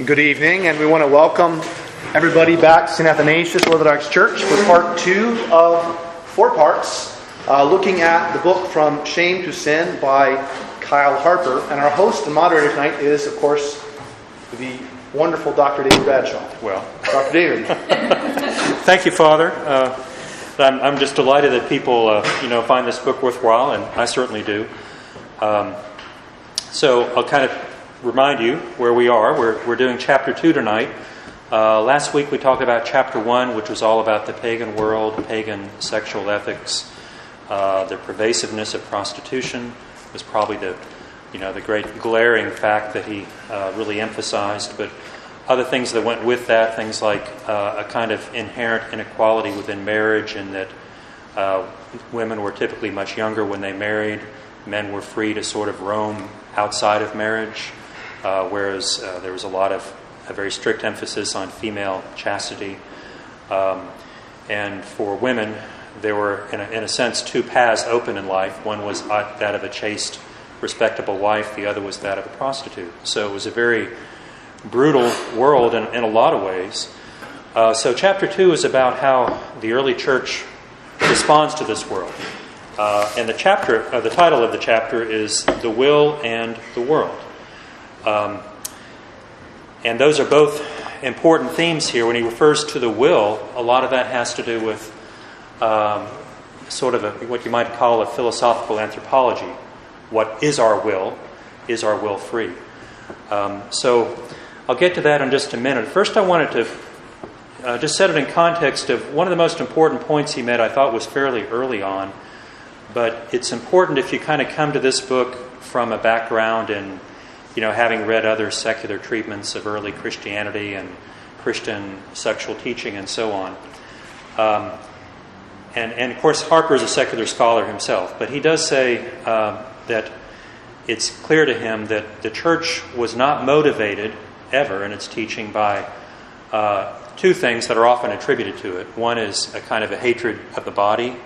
Good evening, and we want to welcome everybody back to St. Athanasius Orthodox Church for part 2 of 4 parts, looking at the book From Shame to Sin by Kyle Harper. And our host and moderator tonight is, of course, the wonderful Dr. David Bradshaw. Well, Dr. David. Thank you, Father. I'm just delighted that people, find this book worthwhile, and I certainly do. So I'll kind of remind you where we are. We're doing chapter 2 tonight. Last week we talked about chapter 1, which was all about the pagan world, pagan sexual ethics, the pervasiveness of prostitution was probably the great glaring fact that he really emphasized. But other things that went with that, things like a kind of inherent inequality within marriage, and that women were typically much younger when they married. Men were free to sort of roam outside of marriage. Whereas there was a very strict emphasis on female chastity. And for women, there were, in a sense, 2 paths open in life. One was that of a chaste, respectable wife. The other was that of a prostitute. So it was a very brutal world in a lot of ways. So chapter 2 is about how the early church responds to this world. And the title of the chapter is The Will and the World. And those are both important themes here. When he refers to the will, a lot of that has to do with sort of what you might call a philosophical anthropology. What is our will? Is our will free? So I'll get to that in just a minute. First, I wanted to just set it in context of one of the most important points he made. I thought was fairly early on, but it's important if you kind of come to this book from a background in having read other secular treatments of early Christianity and Christian sexual teaching and so on. And of course, Harper is a secular scholar himself, but he does say that it's clear to him that the church was not motivated ever in its teaching by 2 things that are often attributed to it. One is a kind of a hatred of the body,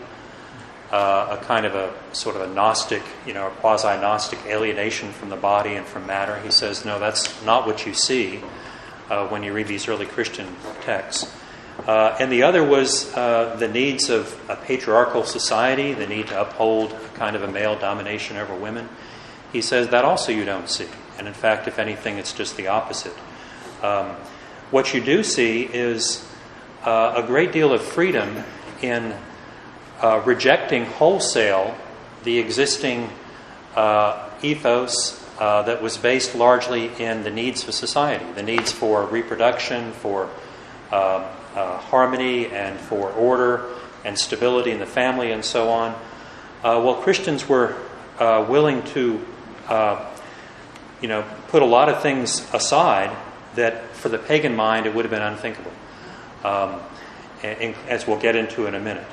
a kind of a sort of a Gnostic, a quasi-Gnostic alienation from the body and from matter. He says, no, that's not what you see when you read these early Christian texts. And the other was the needs of a patriarchal society, the need to uphold kind of a male domination over women. He says that also you don't see. And in fact, if anything, it's just the opposite. What you do see is a great deal of freedom in rejecting wholesale the existing ethos that was based largely in the needs of society, the needs for reproduction, for harmony, and for order and stability in the family, and so on. Well, Christians were willing to, put a lot of things aside that, for the pagan mind, it would have been unthinkable, as we'll get into in a minute.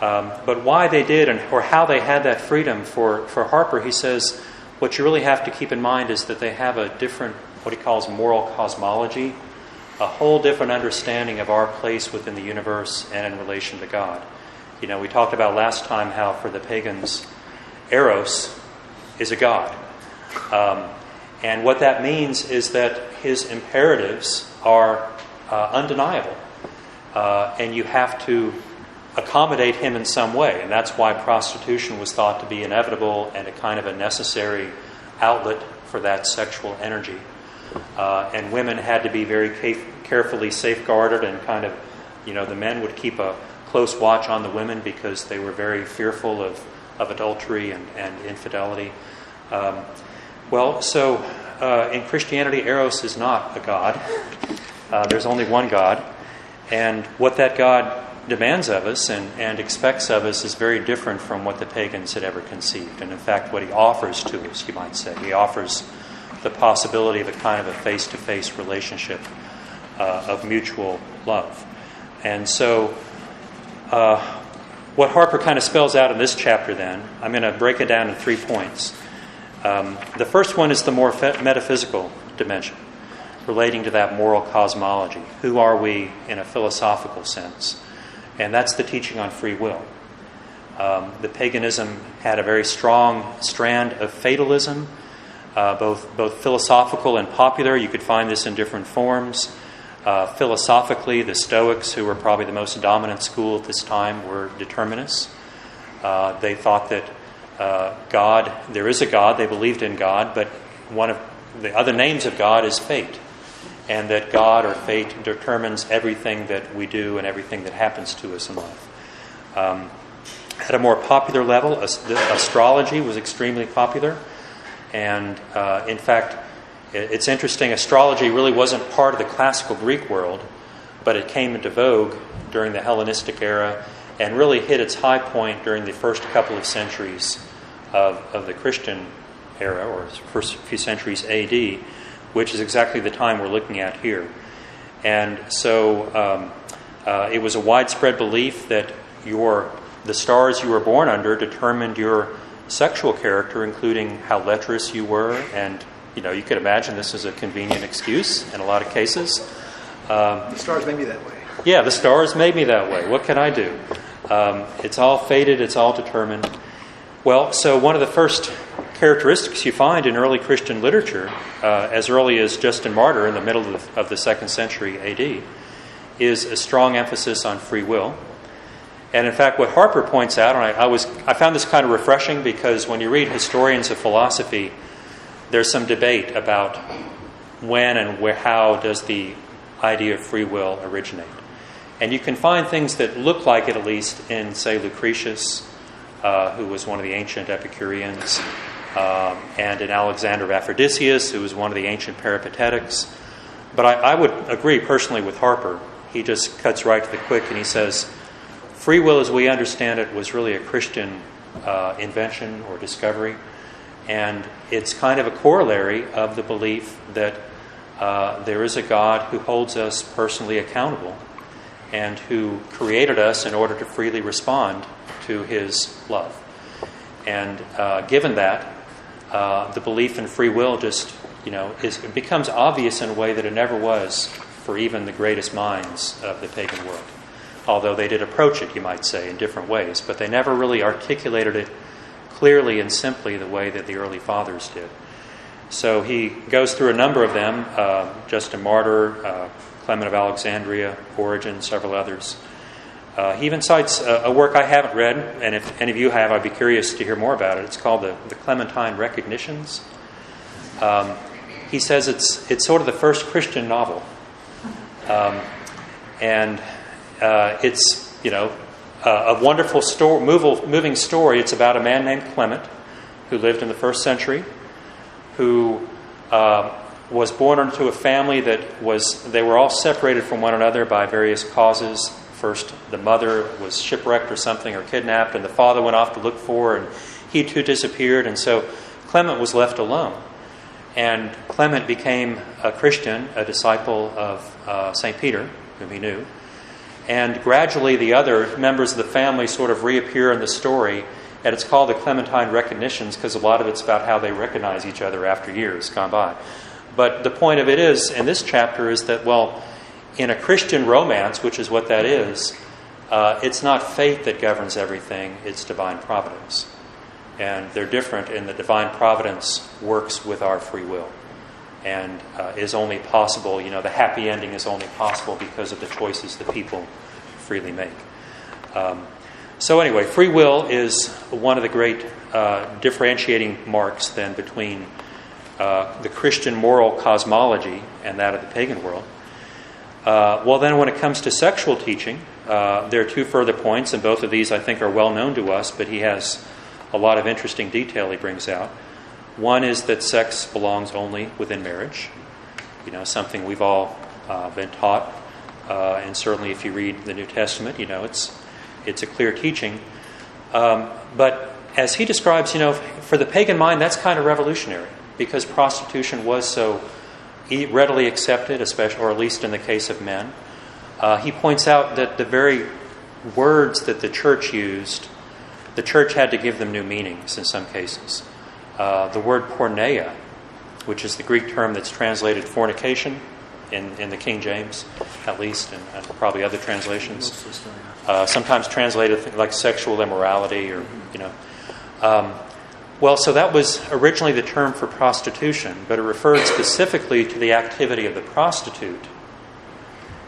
But why they did or how they had that freedom for Harper, he says, what you really have to keep in mind is that they have a different, what he calls moral cosmology, a whole different understanding of our place within the universe and in relation to God. We talked about last time how for the pagans, Eros is a god. And what that means is that his imperatives are undeniable. And you have to accommodate him in some way, and that's why prostitution was thought to be inevitable and a kind of a necessary outlet for that sexual energy. And women had to be very carefully safeguarded, and kind of, the men would keep a close watch on the women because they were very fearful of adultery and infidelity. So in Christianity, Eros is not a god. There's only one God, and what that God demands of us and expects of us is very different from what the pagans had ever conceived. And in fact, what he offers to us, you might say, he offers the possibility of a kind of a face-to-face relationship of mutual love. And so what Harper kind of spells out in this chapter then, I'm going to break it down in 3 points. The first one is the more metaphysical dimension, relating to that moral cosmology. Who are we in a philosophical sense? And that's the teaching on free will. The paganism had a very strong strand of fatalism, both philosophical and popular. You could find this in different forms. Philosophically, the Stoics, who were probably the most dominant school at this time, were determinists. They thought that there is a God. They believed in God, but one of the other names of God is fate, and that God or fate determines everything that we do and everything that happens to us in life. At a more popular level, astrology was extremely popular, and in fact, it's interesting, astrology really wasn't part of the classical Greek world, but it came into vogue during the Hellenistic era and really hit its high point during the first couple of centuries of the Christian era, or first few centuries AD, which is exactly the time we're looking at here. And so it was a widespread belief that the stars you were born under determined your sexual character, including how lecherous you were. And you could imagine this is a convenient excuse in a lot of cases. The stars made me that way. Yeah, the stars made me that way. What can I do? It's all fated. It's all determined. Well, so one of the first characteristics you find in early Christian literature, as early as Justin Martyr in the middle of the 2nd century AD, is a strong emphasis on free will. And in fact, what Harper points out, and I found this kind of refreshing, because when you read historians of philosophy, there's some debate about when and how does the idea of free will originate. And you can find things that look like it, at least in, say, Lucretius, who was one of the ancient Epicureans, and in Alexander of Aphrodisias, who was one of the ancient Peripatetics. But I would agree personally with Harper. He just cuts right to the quick, and he says, free will as we understand it was really a Christian invention or discovery. And it's kind of a corollary of the belief that there is a God who holds us personally accountable and who created us in order to freely respond to His love. And given that, the belief in free will just, it becomes obvious in a way that it never was for even the greatest minds of the pagan world. Although they did approach it, you might say, in different ways, but they never really articulated it clearly and simply the way that the early fathers did. So he goes through a number of them, Justin Martyr, Clement of Alexandria, Origen, several others. He even cites a work I haven't read, and if any of you have, I'd be curious to hear more about it. It's called the Clementine Recognitions. He says it's sort of the first Christian novel. And it's, a wonderful story, moving story. It's about a man named Clement who lived in the 1st century, who was born into a family they were all separated from one another by various causes. First, the mother was shipwrecked or something, or kidnapped, and the father went off to look for her, and he too disappeared. And so Clement was left alone. And Clement became a Christian, a disciple of St. Peter, whom he knew. And gradually the other members of the family sort of reappear in the story, and it's called the Clementine Recognitions because a lot of it's about how they recognize each other after years gone by. But the point of it is, in this chapter, is that, in a Christian romance, which is what that is, it's not fate that governs everything, it's divine providence. And they're different in that divine providence works with our free will and is only possible, the happy ending is only possible because of the choices that people freely make. So anyway, free will is one of the great differentiating marks then between the Christian moral cosmology and that of the pagan world. Then when it comes to sexual teaching, there are 2 further points, and both of these I think are well known to us, but he has a lot of interesting detail he brings out. One is that sex belongs only within marriage, something we've all been taught, and certainly if you read the New Testament, it's a clear teaching. But as he describes, for the pagan mind, that's kind of revolutionary, because prostitution was so readily accepted, especially, or at least in the case of men. He points out that the very words that the church used, the church had to give them new meanings in some cases. The word porneia, which is the Greek term that's translated fornication in the King James, at least, and probably other translations. Sometimes translated like sexual immorality, or Well, so that was originally the term for prostitution, but it referred specifically to the activity of the prostitute.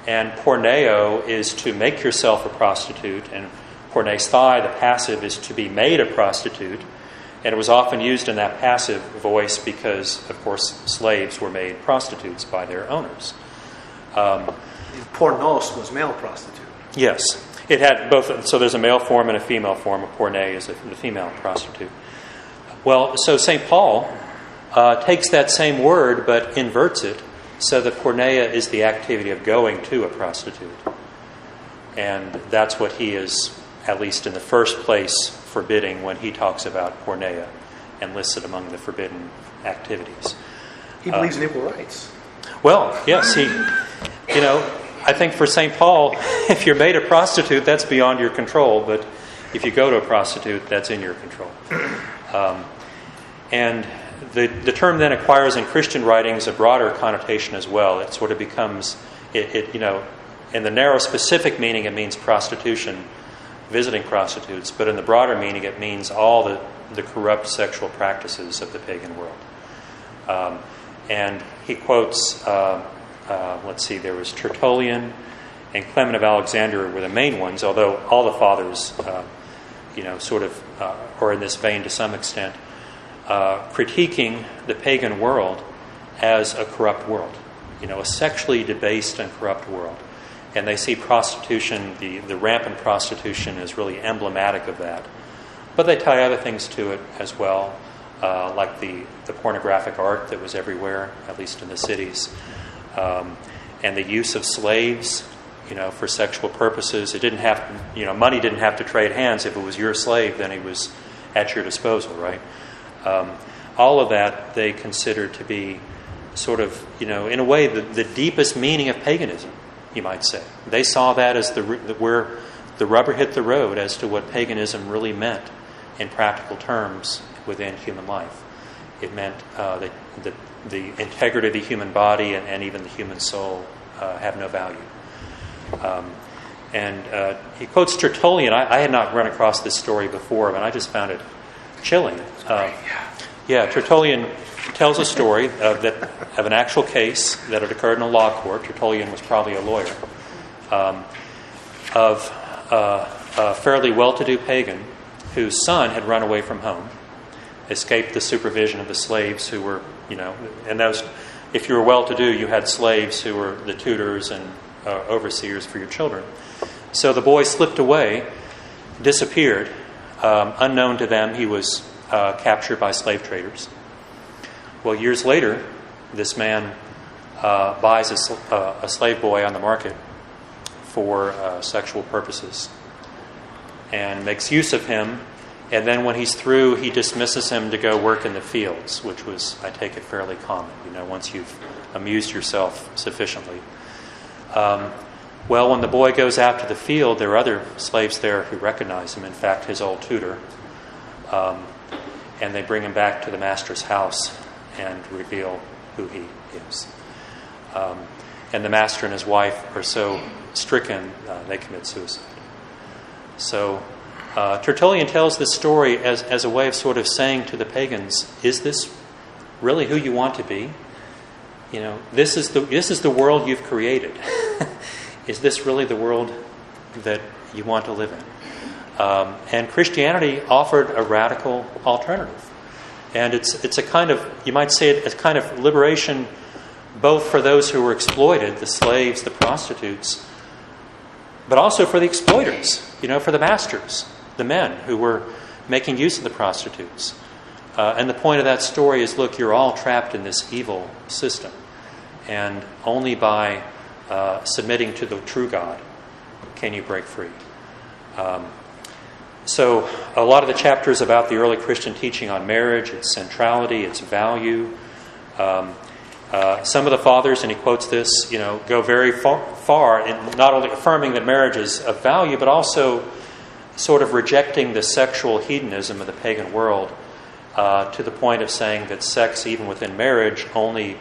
And porneo is to make yourself a prostitute, and pornesthai, the passive, is to be made a prostitute. And it was often used in that passive voice because, of course, slaves were made prostitutes by their owners. Pornos was male prostitute. Yes. It had both. So there's a male form and a female form. A porne is the female prostitute. Well, so St. Paul takes that same word but inverts it so that porneia is the activity of going to a prostitute. And that's what he is, at least in the first place, forbidding when he talks about porneia and lists it among the forbidden activities. He believes in equal rights. Well, yes, I think for St. Paul, if you're made a prostitute, that's beyond your control. But if you go to a prostitute, that's in your control. And the term then acquires in Christian writings a broader connotation as well. It sort of becomes, in the narrow specific meaning, it means prostitution, visiting prostitutes. But in the broader meaning, it means all the corrupt sexual practices of the pagan world. And he quotes, there was Tertullian and Clement of Alexandria were the main ones, although all the fathers, are in this vein to some extent, critiquing the pagan world as a corrupt world, a sexually debased and corrupt world. And they see prostitution, the rampant prostitution, as really emblematic of that. But they tie other things to it as well, like the pornographic art that was everywhere, at least in the cities, and the use of slaves, for sexual purposes. It didn't have, money didn't have to trade hands. If it was your slave, then he was at your disposal, right? All of that they considered to be sort of, in a way, the deepest meaning of paganism, you might say. They saw that as where the rubber hit the road as to what paganism really meant in practical terms within human life. It meant that the integrity of the human body and even the human soul have no value. And he quotes Tertullian. I had not run across this story before, but I just found it chilling. Tertullian tells a story of an actual case that had occurred in a law court. Tertullian was probably a lawyer, of a fairly well-to-do pagan whose son had run away from home, escaped the supervision of the slaves who were, and those, if you were well-to-do, you had slaves who were the tutors and overseers for your children. So the boy slipped away, disappeared. Unknown to them, he was captured by slave traders. Well, years later, this man buys a slave boy on the market for sexual purposes and makes use of him. And then when he's through, he dismisses him to go work in the fields, which was, I take it, fairly common, once you've amused yourself sufficiently. Well, when the boy goes out to the field, there are other slaves there who recognize him, in fact, his old tutor. And they bring him back to the master's house and reveal who he is. And the master and his wife are so stricken, they commit suicide. So Tertullian tells this story as a way of sort of saying to the pagans, is this really who you want to be? This is the world you've created. Is this really the world that you want to live in? And Christianity offered a radical alternative. And it's a kind of, you might say it's kind of liberation both for those who were exploited, the slaves, the prostitutes, but also for the exploiters, for the masters, the men who were making use of the prostitutes. And the point of that story is, look, you're all trapped in this evil system. And only by submitting to the true God can you break free. So a lot of the chapters about the early Christian teaching on marriage, its centrality, its value. Some of the fathers, and he quotes this, go very far in not only affirming that marriage is of value, but also sort of rejecting the sexual hedonism of the pagan world to the point of saying that sex, even within marriage, only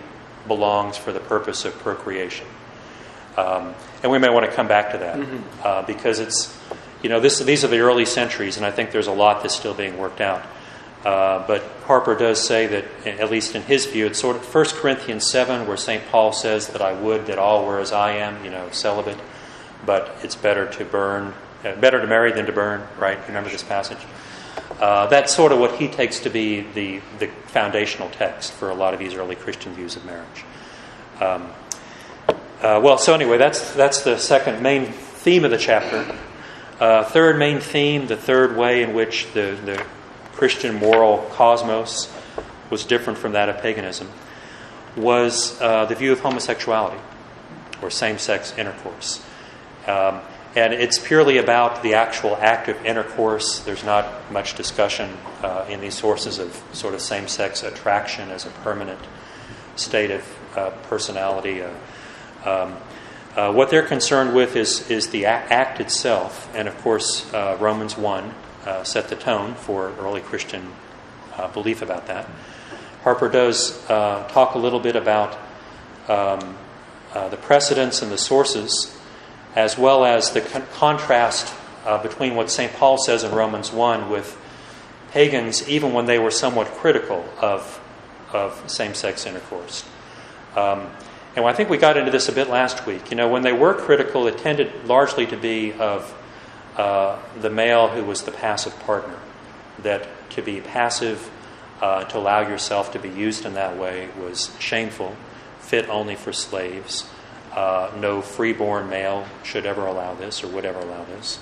belongs for the purpose of procreation. And we may want to come back to that because it's, these are the early centuries, and I think there's a lot that's still being worked out. But Harper does say that, at least in his view, it's sort of 1 Corinthians 7, where St. Paul says that I would that all were as I am, celibate, but it's better to marry than to burn, right? Remember this passage? That's sort of what he takes to be the foundational text for a lot of these early Christian views of marriage. So anyway, that's the second main theme of the chapter. Third main theme, the third way in which the Christian moral cosmos was different from that of paganism, was the view of homosexuality, or same-sex intercourse. And it's purely about the actual act of intercourse. There's not much discussion in these sources of sort of same-sex attraction as a permanent state of personality. What they're concerned with is the act itself. And of course, Romans 1 set the tone for early Christian belief about that. Harper does talk a little bit about the precedents and the sources, as well as the contrast between what St. Paul says in Romans 1 with pagans, even when they were somewhat critical of same-sex intercourse. And I think we got into this a bit last week. When they were critical, it tended largely to be of the male who was the passive partner. That to be passive, to allow yourself to be used in that way, was shameful, fit only for slaves. No freeborn male should ever allow this or would ever allow this.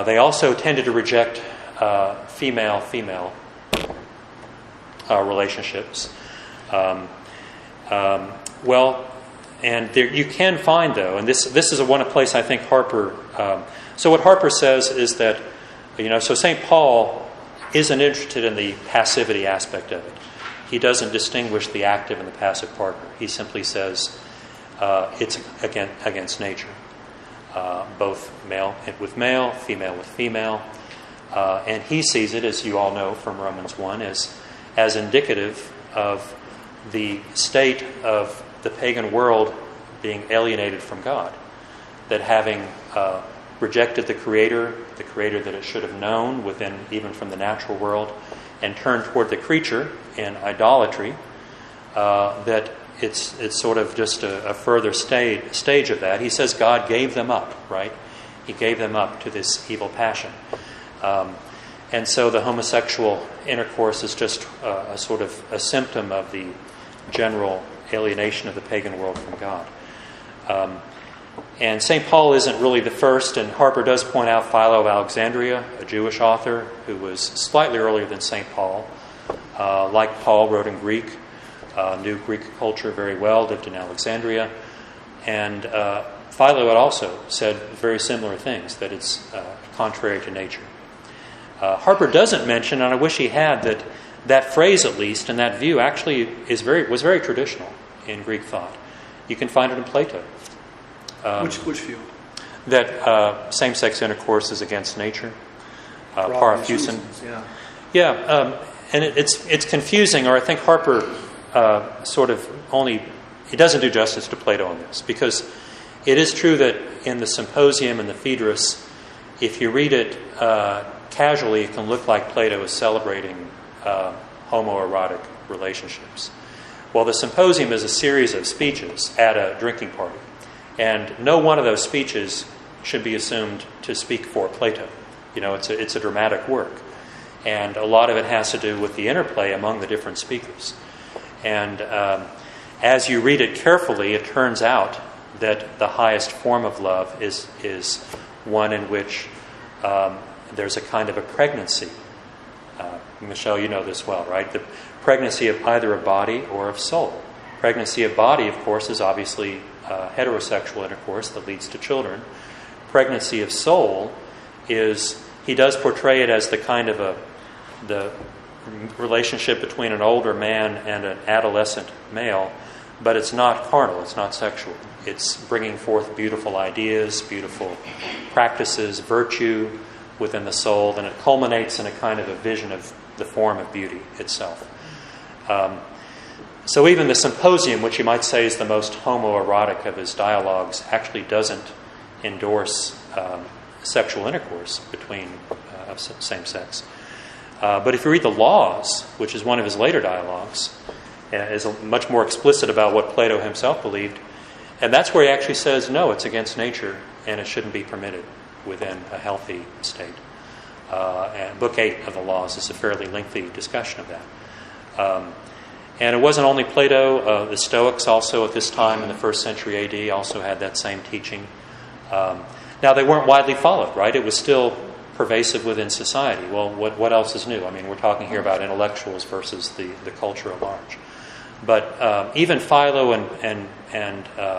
They also tended to reject female-female relationships. And there, you can find, though, and this is a place I think Harper... so what Harper says is that, so St. Paul isn't interested in the passivity aspect of it. He doesn't distinguish the active and the passive partner. He simply says it's against nature. Both male with male, female with female. And he sees it, as you all know from Romans 1, as indicative of the state of the pagan world being alienated from God. That having rejected the Creator that it should have known even from the natural world, and turned toward the creature in idolatry, that it's sort of just a further stage of that. He says God gave them up, right? He gave them up to this evil passion. And so the homosexual intercourse is just a sort of a symptom of the general alienation of the pagan world from God. And St. Paul isn't really the first, and Harper does point out Philo of Alexandria, a Jewish author who was slightly earlier than St. Paul. Like Paul, wrote in Greek, knew Greek culture very well, lived in Alexandria. And Philo had also said very similar things, that it's contrary to nature. Harper doesn't mention, and I wish he had, that phrase at least, and that view actually was very traditional in Greek thought. You can find it in Plato. Which view? That same-sex intercourse is against nature. Parathusin. Yeah, and it's confusing, or I think Harper he doesn't do justice to Plato on this, because it is true that in the Symposium and the Phaedrus, if you read it casually, it can look like Plato is celebrating homoerotic relationships. Well, the Symposium is a series of speeches at a drinking party. And no one of those speeches should be assumed to speak for Plato. It's a dramatic work. And a lot of it has to do with the interplay among the different speakers. And as you read it carefully, it turns out that the highest form of love is one in which there's a kind of a pregnancy. Michelle, you know this well, right? The pregnancy of either a body or of soul. Pregnancy of body, of course, is obviously heterosexual intercourse that leads to children. Pregnancy of soul is, he does portray it as the kind of the relationship between an older man and an adolescent male, but it's not carnal, it's not sexual. It's bringing forth beautiful ideas, beautiful practices, virtue within the soul, and it culminates in a kind of a vision of the form of beauty itself. So even the Symposium, which you might say is the most homoerotic of his dialogues, actually doesn't endorse sexual intercourse between of same sex. But if you read the Laws, which is one of his later dialogues, is much more explicit about what Plato himself believed. And that's where he actually says, no, it's against nature and it shouldn't be permitted within a healthy state. And Book 8 of the Laws is a fairly lengthy discussion of that. And it wasn't only Plato. The Stoics also at this time in the 1st century AD also had that same teaching. Now, they weren't widely followed, right? It was still pervasive within society. Well, what else is new? I mean, we're talking here about intellectuals versus the culture at large. But even Philo and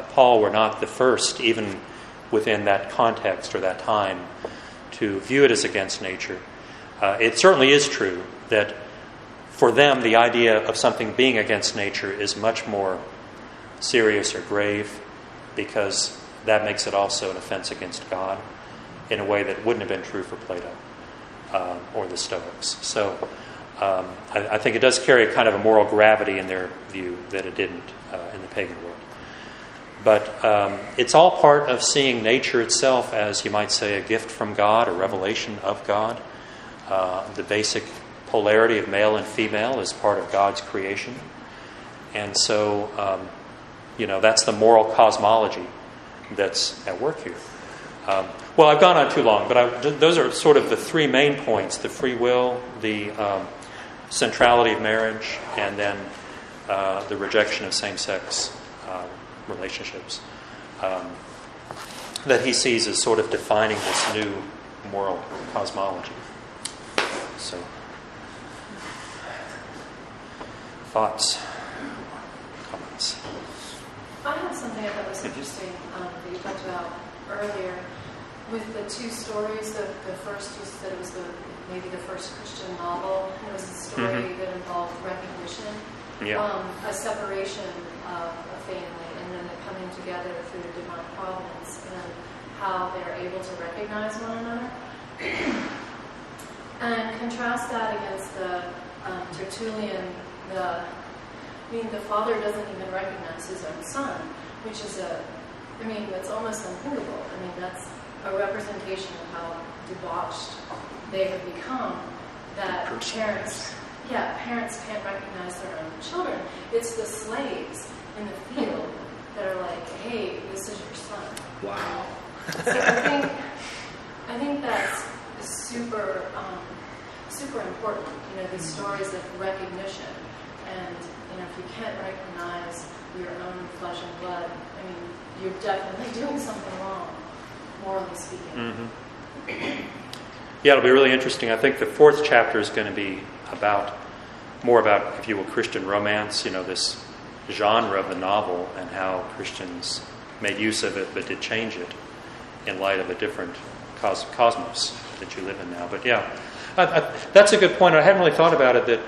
Paul were not the first, even within that context or that time, to view it as against nature. It certainly is true that for them, the idea of something being against nature is much more serious or grave, because that makes it also an offense against God in a way that wouldn't have been true for Plato or the Stoics. So I think it does carry a kind of a moral gravity in their view that it didn't in the pagan world. But it's all part of seeing nature itself as, you might say, a gift from God, a revelation of God. The basic polarity of male and female is part of God's creation. And so, that's the moral cosmology that's at work here. Well, I've gone on too long, but those are sort of the three main points: the free will, the centrality of marriage, and then the rejection of same-sex relationships that he sees as sort of defining this new moral cosmology. So, thoughts, comments? I have something I thought was interesting that you talked about earlier with the two stories. The first, you said it was maybe the first Christian novel. It was a story that involved recognition, a separation of a family, and then the coming together through the divine providence, and how they're able to recognize one another. And contrast that against the Tertullian. The father doesn't even recognize his own son, which is that's almost unthinkable. That's a representation of how debauched they have become, that parents can't recognize their own children. It's the slaves in the field that are like, hey, this is your son. Wow. So I think that's super important, these stories of recognition. And, if you can't recognize your own flesh and blood, you're definitely doing something wrong, morally speaking. Yeah, it'll be really interesting. I think the 4th chapter is going to be more about, if you will, Christian romance, this genre of the novel, and how Christians made use of it but did change it in light of a different cosmos that you live in now. But yeah, that's a good point. I hadn't really thought about it, that,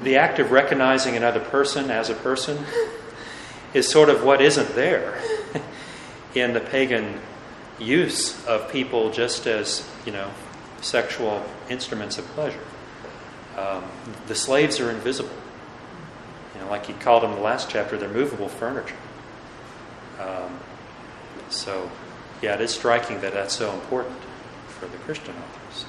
the act of recognizing another person as a person is sort of what isn't there in the pagan use of people just as, sexual instruments of pleasure. The slaves are invisible. Like he called them in the last chapter, they're movable furniture. It is striking that that's so important for the Christian authors.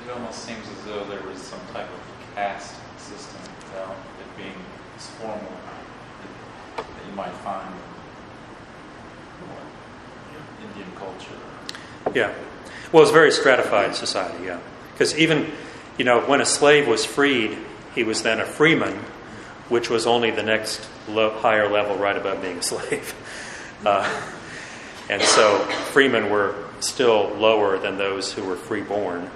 It almost seems as though there was some type of caste system, it being this formal that you might find in Indian culture. Yeah. Well, it's a very stratified society, yeah. Because even, when a slave was freed, he was then a freeman, which was only the next higher level right above being a slave. And so freemen were still lower than those who were freeborn.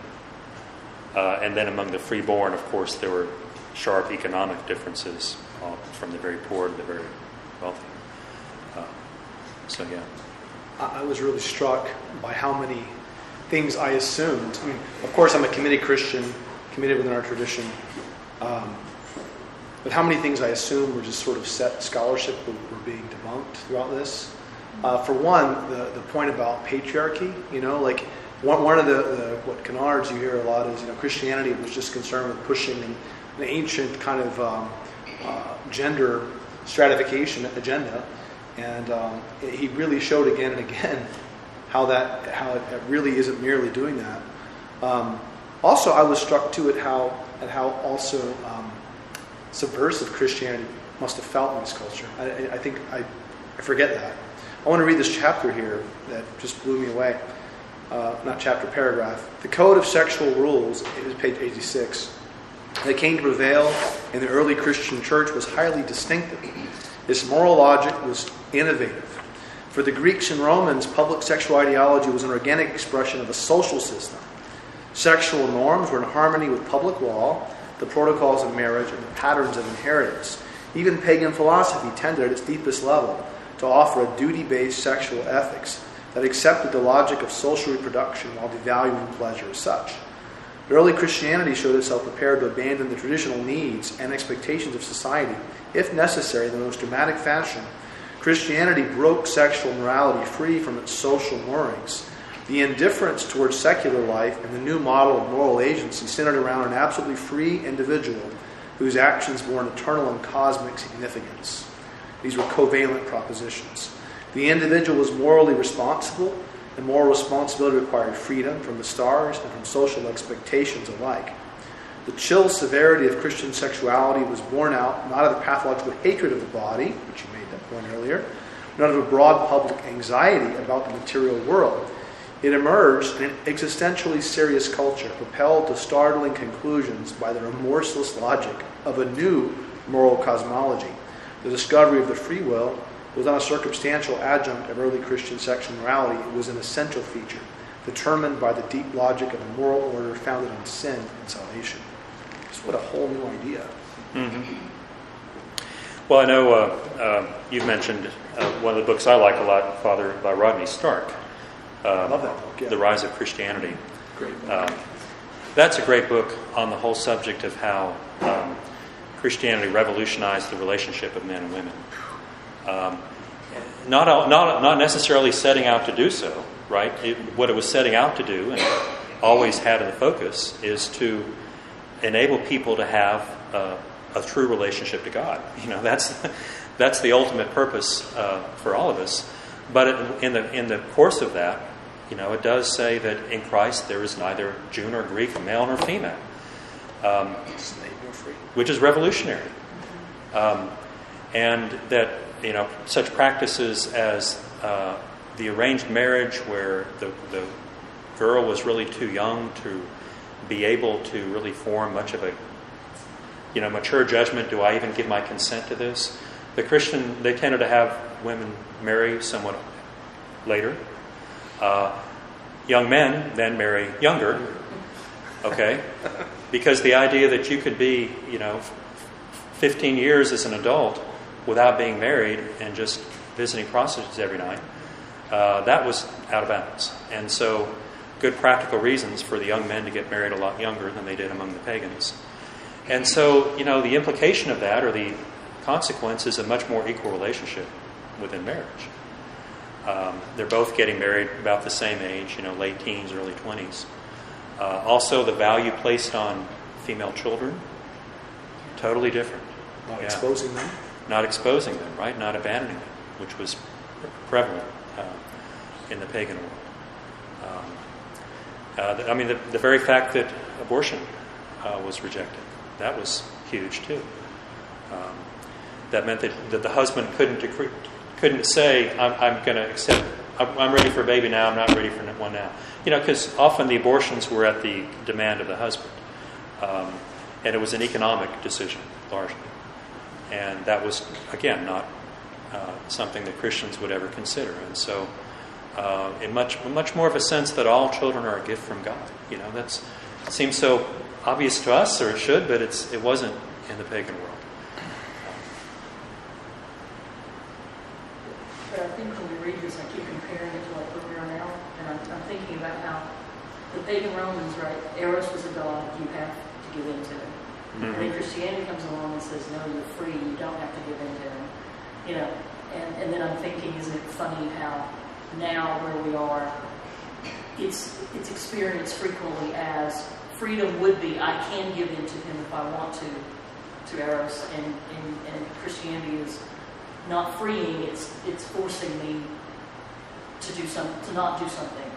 And then among the freeborn, of course, there were sharp economic differences from the very poor to the very wealthy. I was really struck by how many things I assumed. Of course, I'm a committed Christian, committed within our tradition. But how many things I assumed were just sort of set scholarship were being debunked throughout this. For one, the point about patriarchy, one of the what canards you hear a lot is, Christianity was just concerned with pushing an ancient kind of gender stratification agenda, and he really showed again and again how it really isn't merely doing that. Also, I was struck too at how also subversive Christianity must have felt in this culture. I think I forget that. I want to read this chapter here that just blew me away. Not chapter, paragraph. The code of sexual rules, it is page 86, that came to prevail in the early Christian church was highly distinctive. Its moral logic was innovative. For the Greeks and Romans, public sexual ideology was an organic expression of a social system. Sexual norms were in harmony with public law, the protocols of marriage, and the patterns of inheritance. Even pagan philosophy tended at its deepest level to offer a duty-based sexual ethics that accepted the logic of social reproduction while devaluing pleasure as such. Early Christianity showed itself prepared to abandon the traditional needs and expectations of society, if necessary, in the most dramatic fashion. Christianity broke sexual morality free from its social moorings. The indifference towards secular life and the new model of moral agency centered around an absolutely free individual whose actions bore an eternal and cosmic significance. These were covalent propositions. The individual was morally responsible, and moral responsibility required freedom from the stars and from social expectations alike. The chill severity of Christian sexuality was born out not of the pathological hatred of the body, which you made that point earlier, not of a broad public anxiety about the material world. It emerged in an existentially serious culture, propelled to startling conclusions by the remorseless logic of a new moral cosmology. The discovery of the free will was not a circumstantial adjunct of early Christian sexual morality. It was an essential feature, determined by the deep logic of a moral order founded on sin and salvation. Just what a whole new idea. Mm-hmm. Well, I know you've mentioned one of the books I like a lot, Father, by Rodney Stark. I love that book, yeah. The Rise of Christianity. Great book. That's a great book on the whole subject of how Christianity revolutionized the relationship of men and women. Not necessarily setting out to do so, right? What it was setting out to do, and always had in the focus, is to enable people to have a true relationship to God. You know, that's the ultimate purpose for all of us. But in the course of that, you know, it does say that in Christ there is neither Jew nor Greek, male nor female, which is revolutionary, and that, you know, such practices as the arranged marriage, where the girl was really too young to be able to really form much of a, you know, mature judgment. Do I even give my consent to this? The Christian, they tended to have women marry somewhat later. Young men then marry younger. Okay, because the idea that you could be, you know, 15 years as an adult without being married and just visiting prostitutes every night, that was out of bounds. And so, good practical reasons for the young men to get married a lot younger than they did among the pagans. And so, you know, the implication of that, or the consequence, is a much more equal relationship within marriage. They're both getting married about the same age, you know, late teens, early 20s. Also, the value placed on female children, totally different. Not exposing them. Not exposing them, right? Not abandoning them, which was prevalent in the pagan world. I mean, the very fact that abortion was rejected, that was huge too. That meant that the husband couldn't say, I'm going to accept, I'm ready for a baby now, I'm not ready for one now. You know, because often the abortions were at the demand of the husband. And it was an economic decision, largely. And that was, again, not something that Christians would ever consider. And so, in much more of a sense that all children are a gift from God. You know, it seems so obvious to us, or it should, but it wasn't in the pagan world. But I think when we read this, I keep comparing it to like where we are now, and I'm thinking about how the pagan Romans, right, Eros was a god you have to give in to him. Mm-hmm. And then Christianity comes along and says, no, you're free, you don't have to give in to him. You know, and then I'm thinking, isn't it funny how now where we are, it's experienced frequently as freedom would be, I can give in to him if I want to Eros, and Christianity is not freeing, it's forcing me to do to not do something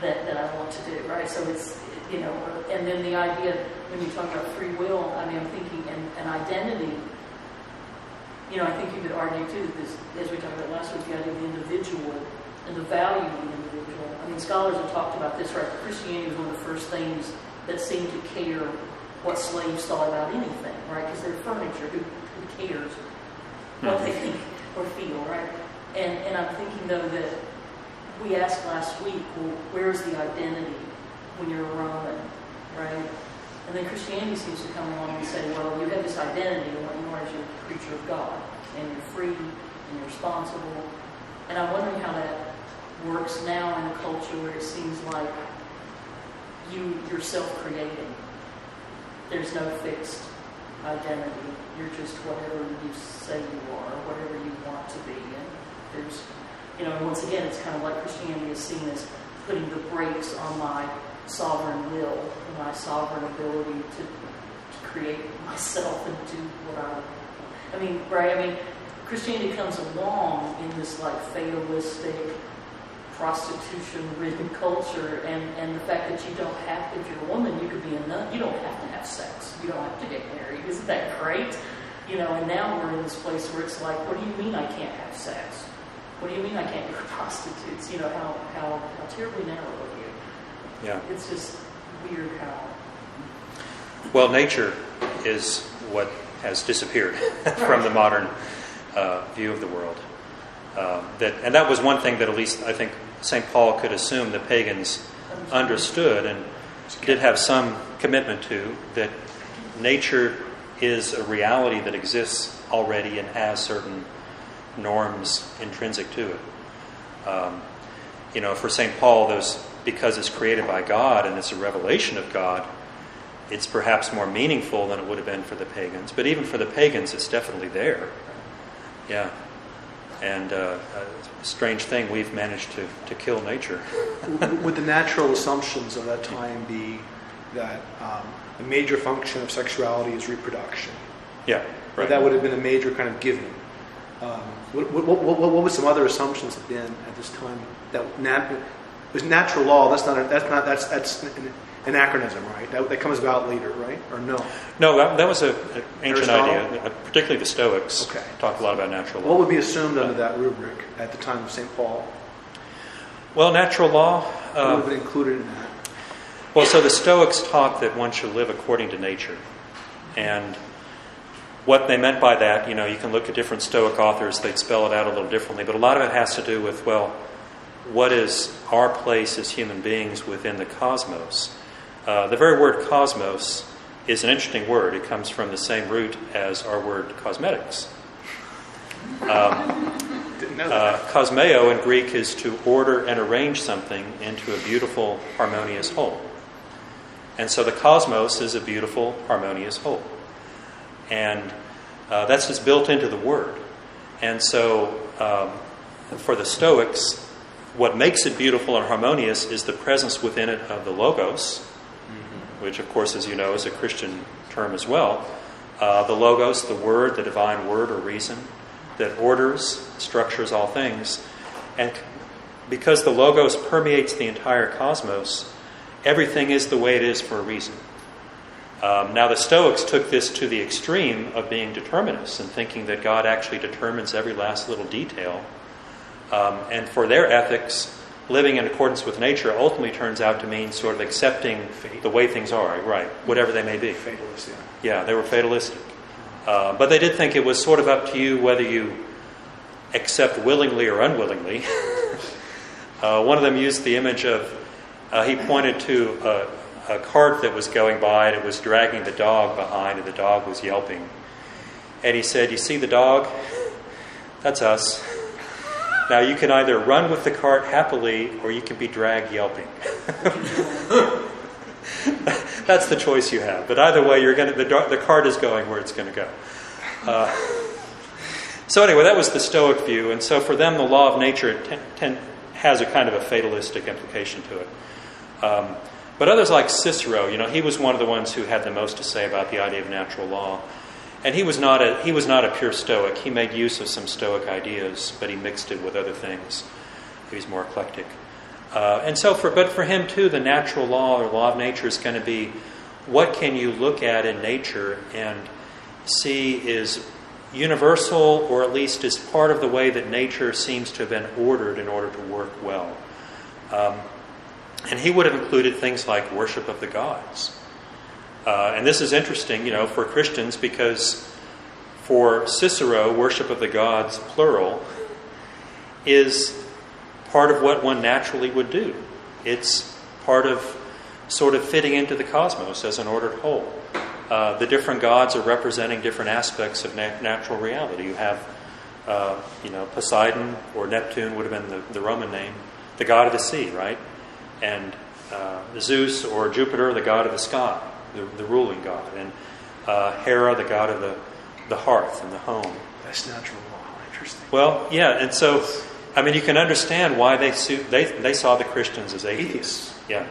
that I want to do, right? So it's You know, and then the idea, when you talk about free will, I mean, I'm thinking, and identity, you know, I think you could argue too that this, as we talked about last week, the idea of the individual and the value of the individual. I mean, scholars have talked about this, right? Christianity was one of the first things that seemed to care what slaves thought about anything, right? Because they're furniture. Who cares what they think or feel, right? And I'm thinking, though, that we asked last week, well, where's the identity when you're a Roman, right? And then Christianity seems to come along and say, well, you have this identity and what you are is you're a creature of God, and you're free, and you're responsible. And I'm wondering how that works now in a culture where it seems like you're self-creating. There's no fixed identity. You're just whatever you say you are, whatever you want to be. And there's, you know, and once again, it's kind of like Christianity is seen as putting the brakes on my sovereign will and my sovereign ability to create myself and do what I mean, right? I mean, Christianity comes along in this like fatalistic, prostitution-ridden culture, and the fact that you don't have, if you're a woman, you could be a nun, you don't have to have sex, you don't have to get married. Isn't that great? You know, and now we're in this place where it's like, what do you mean I can't have sex? What do you mean I can't go to prostitutes? You know, how terribly narrow are you? Yeah. It's just weird how... Well, nature is what has disappeared from the modern view of the world. And that was one thing that at least I think St. Paul could assume the pagans understood and did have some commitment to, that nature is a reality that exists already and has certain norms intrinsic to it. You know, for St. Paul, because it's created by God and it's a revelation of God, it's perhaps more meaningful than it would have been for the pagans. But even for the pagans, it's definitely there. Yeah. And a strange thing, we've managed to kill nature. Would the natural assumptions of that time be that a major function of sexuality is reproduction? Yeah, right. That would have been a major kind of given. What would some other assumptions have been at this time? That was natural law. That's an anachronism, right? That comes about later, right? Or no? No, that was an ancient Aristotle? idea. Particularly the Stoics talked a lot about natural law. What would be assumed under that rubric at the time of St. Paul? Well, natural law... what would have been included in that? Well, so the Stoics taught that one should live according to nature. And what they meant by that, you know, you can look at different Stoic authors, they'd spell it out a little differently, but a lot of it has to do with, well, what is our place as human beings within the cosmos? The very word cosmos is an interesting word. It comes from the same root as our word cosmetics. Kosmeo in Greek is to order and arrange something into a beautiful, harmonious whole. And so the cosmos is a beautiful, harmonious whole. And that's just built into the word. And so for the Stoics, what makes it beautiful and harmonious is the presence within it of the Logos, which, of course, as you know, is a Christian term as well. The Logos, the Word, the divine word or reason that orders, structures all things. And because the Logos permeates the entire cosmos, everything is the way it is for a reason. Now, the Stoics took this to the extreme of being determinists and thinking that God actually determines every last little detail. And for their ethics, living in accordance with nature ultimately turns out to mean sort of accepting the way things are, right? Whatever they may be. Fatalist, yeah. Yeah, they were fatalistic. But they did think it was sort of up to you whether you accept willingly or unwillingly. One of them used the image of, he pointed to a cart that was going by and it was dragging the dog behind and the dog was yelping. And he said, "You see the dog? That's us. Now you can either run with the cart happily or you can be dragged yelping." That's the choice you have. But either way, the cart is going where it's going to go. So anyway, that was the Stoic view. And so for them, the law of nature has a kind of a fatalistic implication to it. But others like Cicero, you know, he was one of the ones who had the most to say about the idea of natural law. And he was not a pure Stoic. He made use of some Stoic ideas, but he mixed it with other things. He was more eclectic. But for him too, the natural law or law of nature is going to be, what can you look at in nature and see is universal, or at least is part of the way that nature seems to have been ordered in order to work well. And he would have included things like worship of the gods. And this is interesting, for Christians, because for Cicero, worship of the gods, plural, is part of what one naturally would do. It's part of sort of fitting into the cosmos as an ordered whole. The different gods are representing different aspects of natural reality. You have, Poseidon, or Neptune would have been the Roman name, the god of the sea, right? And Zeus or Jupiter, the god of the sky, the ruling god. And Hera, the god of the hearth and the home. That's natural law. Interesting. Well, yeah, and so, you can understand why they saw the Christians as atheists. Yeah,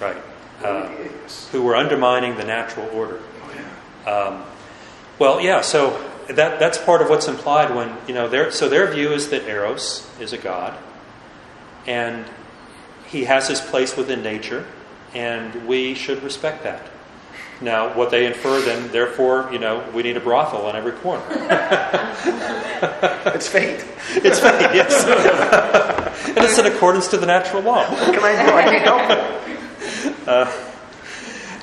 right. Who were undermining the natural order. So that's part of what's implied when, their view is that Eros is a god, and he has his place within nature, and we should respect that. Now, what they infer then, therefore, we need a brothel on every corner. It's fate. It's fate, yes. And it's in accordance to the natural law. What can I do? I can't help it.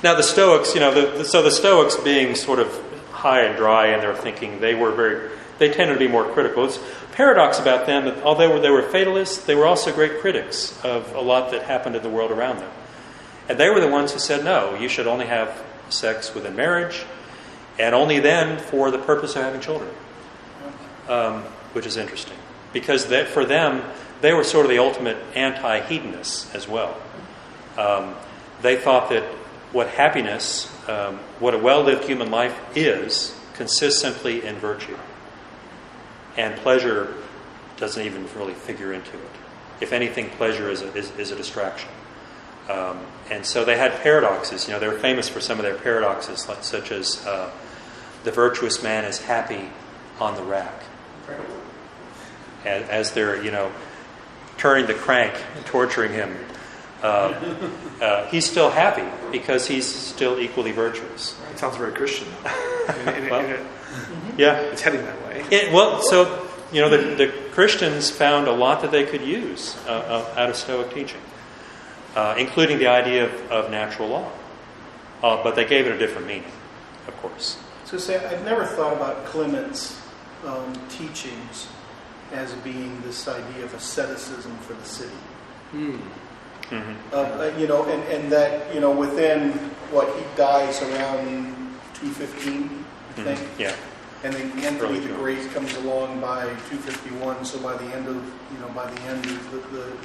Now the Stoics, so the Stoics being sort of high and dry in their thinking, they tended to be more critical. It's a paradox about them that although they were fatalists, they were also great critics of a lot that happened in the world around them. And they were the ones who said, no, you should only have sex within marriage, and only then for the purpose of having children. Which is interesting. Because for them, they were sort of the ultimate anti-hedonists as well. They thought that what happiness, what a well-lived human life is, consists simply in virtue. And pleasure doesn't even really figure into it. If anything, pleasure is a distraction. And so they had paradoxes. They were famous for some of their paradoxes, such as the virtuous man is happy on the rack. As they're, turning the crank and torturing him, he's still happy because he's still equally virtuous. It sounds very Christian. Yeah. It's heading that way. The Christians found a lot that they could use out of Stoic teaching, including the idea of natural law. But they gave it a different meaning, of course. I was going to say, I've never thought about Clement's teachings as being this idea of asceticism for the city. Mm-hmm. And that, within he dies around 215, I think. Mm-hmm. Yeah. And then Anthony the Great comes along by 251. So by the end of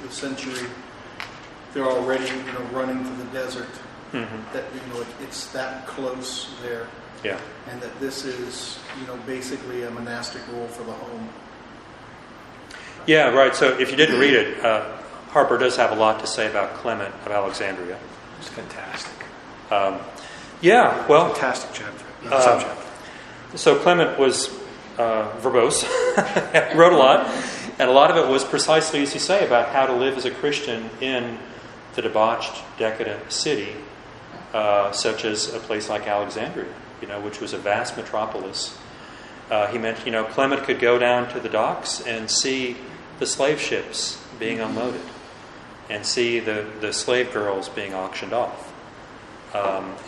the century, they're already running to the desert. Mm-hmm. That it's that close there. Yeah. And that this is basically a monastic role for the home. Yeah, right. So if you didn't read it, Harper does have a lot to say about Clement of Alexandria. It's fantastic. Fantastic chapter. Subject. So Clement was verbose, wrote a lot, and a lot of it was precisely as you say about how to live as a Christian in the debauched, decadent city, such as a place like Alexandria, which was a vast metropolis. He meant, Clement could go down to the docks and see the slave ships being unloaded and see the slave girls being auctioned off.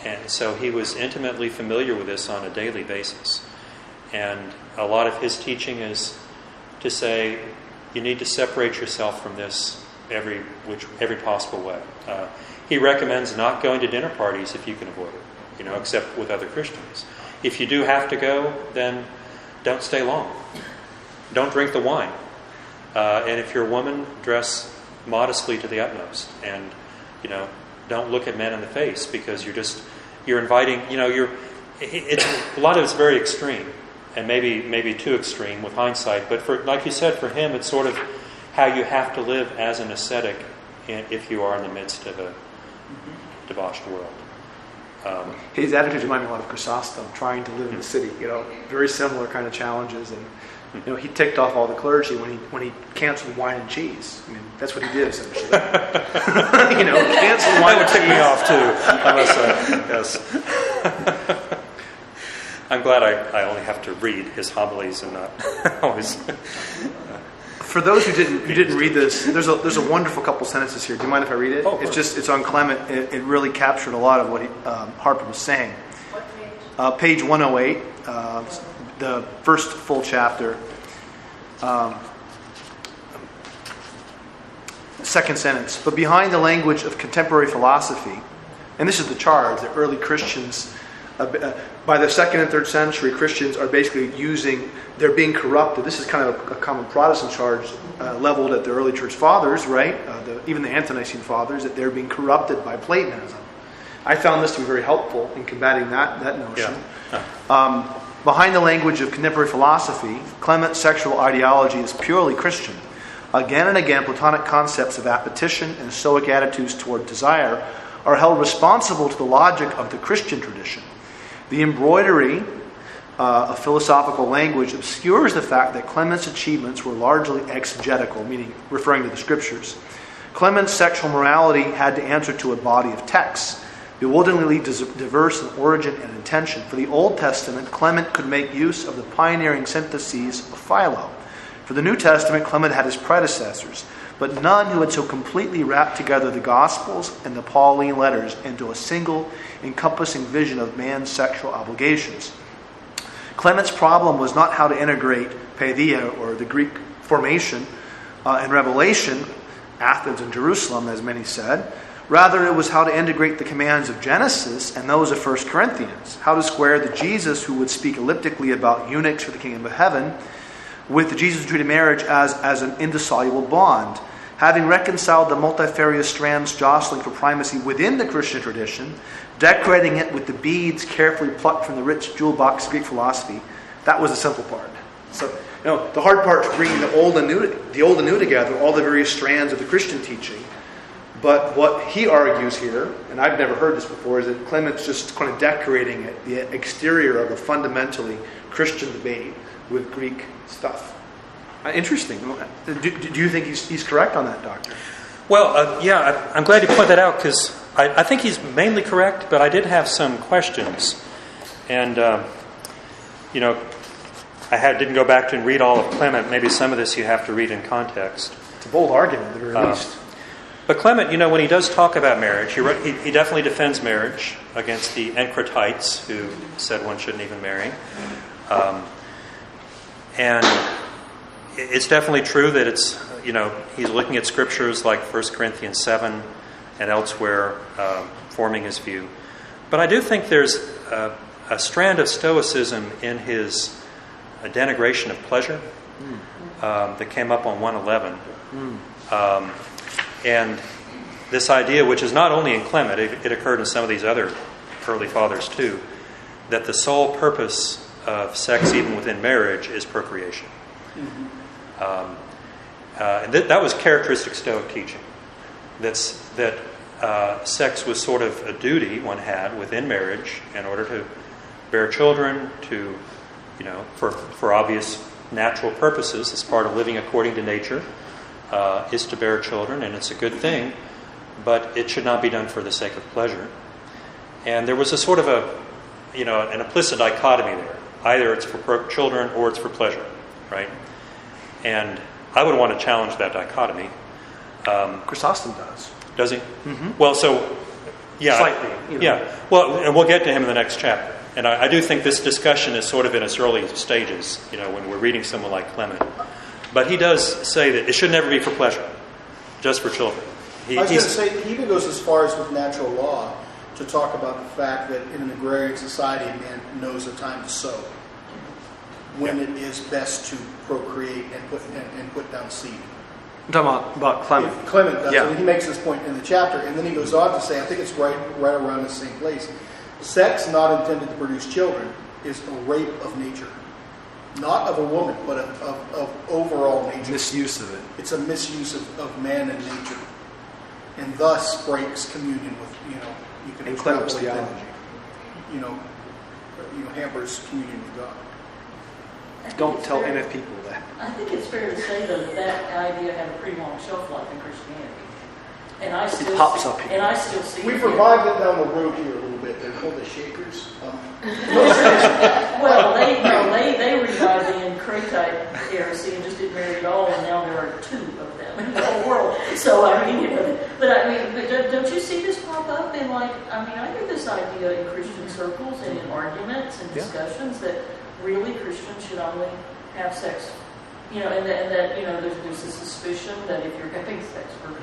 And so he was intimately familiar with this on a daily basis. And a lot of his teaching is to say you need to separate yourself from this every possible way. He recommends not going to dinner parties if you can avoid it, except with other Christians. If you do have to go, then don't stay long. Don't drink the wine. And if you're a woman, dress modestly to the utmost. And, don't look at men in the face because you're inviting, it's a lot of it's very extreme and maybe too extreme with hindsight. But like you said, for him, it's sort of how you have to live as an ascetic if you are in the midst of a debauched world. His attitudes remind me a lot of Chrysostom, trying to live in the city. Very similar kind of challenges, and he ticked off all the clergy when he canceled wine and cheese. That's what he did essentially. Cancel one. That would tick me off too, I must say. Yes. I'm glad I only have to read his homilies and not always. For those who didn't read this, there's a wonderful couple sentences here. Do you mind if I read it? Oh, it's on Clement. It really captured a lot of what Harper was saying. What page? Page 108, the first full chapter. Second sentence. But behind the language of contemporary philosophy, and this is the charge that early Christians, by the 2nd and 3rd century, Christians are basically they're being corrupted. This is kind of a common Protestant charge leveled at the early church fathers, right? Even the ante-Nicene fathers, that they're being corrupted by Platonism. I found this to be very helpful in combating that notion. Yeah. Behind the language of contemporary philosophy, Clement's sexual ideology is purely Christian. Again and again, Platonic concepts of appetition and Stoic attitudes toward desire are held responsible to the logic of the Christian tradition. The embroidery of philosophical language obscures the fact that Clement's achievements were largely exegetical, meaning referring to the scriptures. Clement's sexual morality had to answer to a body of texts, bewilderingly diverse in origin and intention. For the Old Testament, Clement could make use of the pioneering syntheses of Philo. For the New Testament, Clement had his predecessors, but none who had so completely wrapped together the Gospels and the Pauline letters into a single, encompassing vision of man's sexual obligations. Clement's problem was not how to integrate paideia, or the Greek formation, and revelation, Athens and Jerusalem, as many said. Rather, it was how to integrate the commands of Genesis and those of 1 Corinthians, how to square the Jesus who would speak elliptically about eunuchs for the kingdom of heaven with the Jesus who treated marriage as an indissoluble bond. Having reconciled the multifarious strands jostling for primacy within the Christian tradition, decorating it with the beads carefully plucked from the rich jewel box of Greek philosophy, that was the simple part. So, the hard part is bringing the old and new together, all the various strands of the Christian teaching. But what he argues here, and I've never heard this before, is that Clement's just kind of decorating it, the exterior of a fundamentally Christian debate with Greek stuff. Interesting. Do you think he's correct on that, Doctor? Well, yeah, I'm glad you pointed that out, because I think he's mainly correct, but I did have some questions. And, didn't go back and read all of Clement. Maybe some of this you have to read in context. It's a bold argument, at the very least. But Clement, when he does talk about marriage, he definitely defends marriage against the Encratites, who said one shouldn't even marry. And it's definitely true that it's, he's looking at scriptures like 1 Corinthians 7 and elsewhere, forming his view. But I do think there's a strand of Stoicism in his denigration of pleasure that came up on 111. And this idea, which is not only in Clement, it occurred in some of these other early fathers too, that the sole purpose of sex, even within marriage, is procreation. And that was characteristic Stoic teaching. That sex was sort of a duty one had within marriage in order to bear children, for obvious natural purposes, as part of living according to nature. Is to bear children, and it's a good thing, but it should not be done for the sake of pleasure. And there was a sort of an implicit dichotomy there. Either it's for children or it's for pleasure, right? And I would want to challenge that dichotomy. Chrysostom does. Does he? Mm-hmm. Well, so, yeah. Slightly. Yeah. Well, and we'll get to him in the next chapter. And I do think this discussion is sort of in its early stages, when we're reading someone like Clement. But he does say that it should never be for pleasure, just for children. I was going to say, he even goes as far as with natural law to talk about the fact that in an agrarian society, a man knows the time to sow, when it is best to procreate and put down seed. I'm talking about Clement. Clement does, Yeah. and he makes this point in the chapter, and then he goes on to say, I think it's right around the same place, sex not intended to produce children is a rape of nature. Not of a woman, but of overall nature. Misuse of it. It's a misuse of man and nature, and thus breaks communion with you can And Clement's extrapolate theology. that, hampers communion with God. Don't tell NF people that. I think it's fair to say, though, that idea had a pretty long shelf life in Christianity. And I still pops see, up here. And I still see We've it. revived it down the road here a little bit. They're called the Shakers. Well, they revived the Encretite heresy and just didn't marry at all, and now there are 2 of them in the whole world. So I mean, but don't you see this pop up in I hear this idea in Christian circles and in arguments and discussions that really Christians should only have sex, and that there's a suspicion that if you're having sex for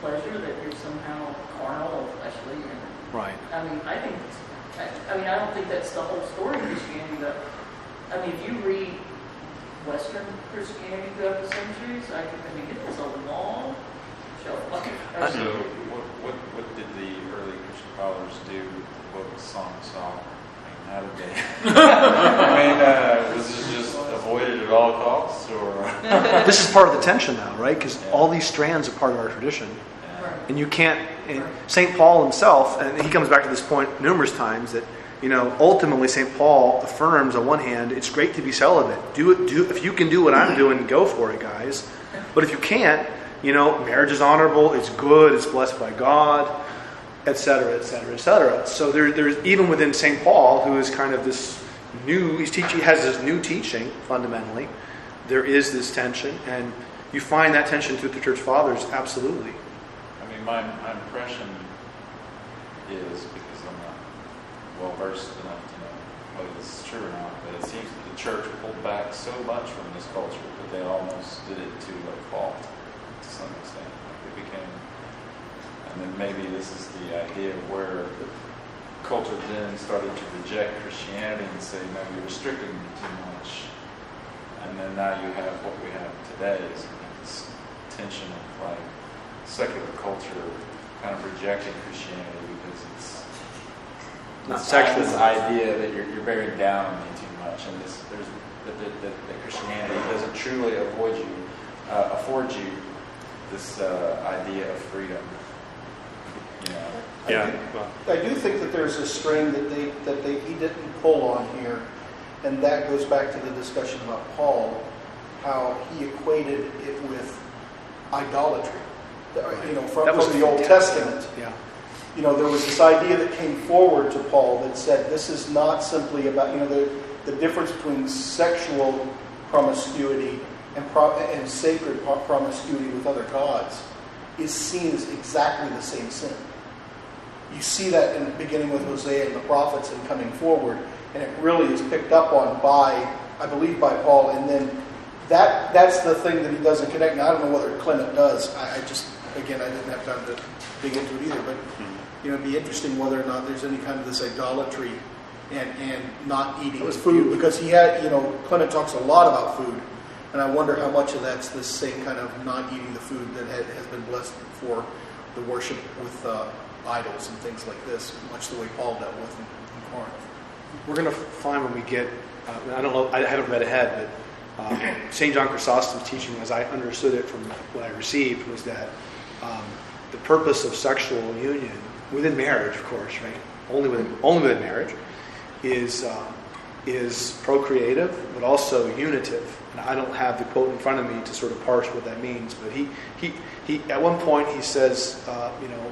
pleasure, that you're somehow carnal or fleshly. Right. I don't think that's the whole story of Christianity, though. If you read Western Christianity throughout the centuries, it has a long shelf life. So, what did the early Christian fathers do with the book of Song of Solomon? How did they? Was this just avoided at all costs, or? This is part of the tension now, right? Because all these strands are part of our tradition. And you can't, and St. Paul himself, and he comes back to this point numerous times, that, ultimately St. Paul affirms on one hand, it's great to be celibate. If you can do what I'm doing, go for it, guys. But if you can't, marriage is honorable, it's good, it's blessed by God, etc., etc., etc. So there's even within St. Paul, who is kind of this new, he has this new teaching, fundamentally, there is this tension, and you find that tension through the Church Fathers, absolutely. My impression is, because I'm not well versed enough to know whether this is true or not, but it seems that the church pulled back so much from this culture that they almost did it to a fault to some extent. It became, and then maybe this is the idea of where the culture then started to reject Christianity and say, no, you're restricting me too much. And then now you have what we have today is this tension of secular culture kind of rejecting Christianity because it's not sexual. This idea that you're bearing down on me too much, and that Christianity doesn't truly afford you this idea of freedom. I do think that there's a string that he didn't pull on here, and that goes back to the discussion about Paul, how he equated it with idolatry. From the Old Testament. Yeah. There was this idea that came forward to Paul that said this is not simply about, the difference between sexual promiscuity and sacred promiscuity with other gods is seen as exactly the same sin. You see that in the beginning with Hosea and the prophets and coming forward, and it really is picked up on by Paul, and then that's the thing that he doesn't connect. Now, I don't know whether Clement does. I didn't have time to dig into it either, but it'd be interesting whether or not there's any kind of this idolatry and not eating food, because he had, Clement talks a lot about food, and I wonder how much of that's the same kind of not eating the food that has been blessed for the worship with idols and things like this, much the way Paul dealt with in Corinth. We're going to find when we get, I don't know, I haven't read ahead, but St. John Chrysostom's teaching, as I understood it from what I received, was that the purpose of sexual union, within marriage, of course, right? Only within marriage, is procreative, but also unitive. And I don't have the quote in front of me to sort of parse what that means, but he at one point he says,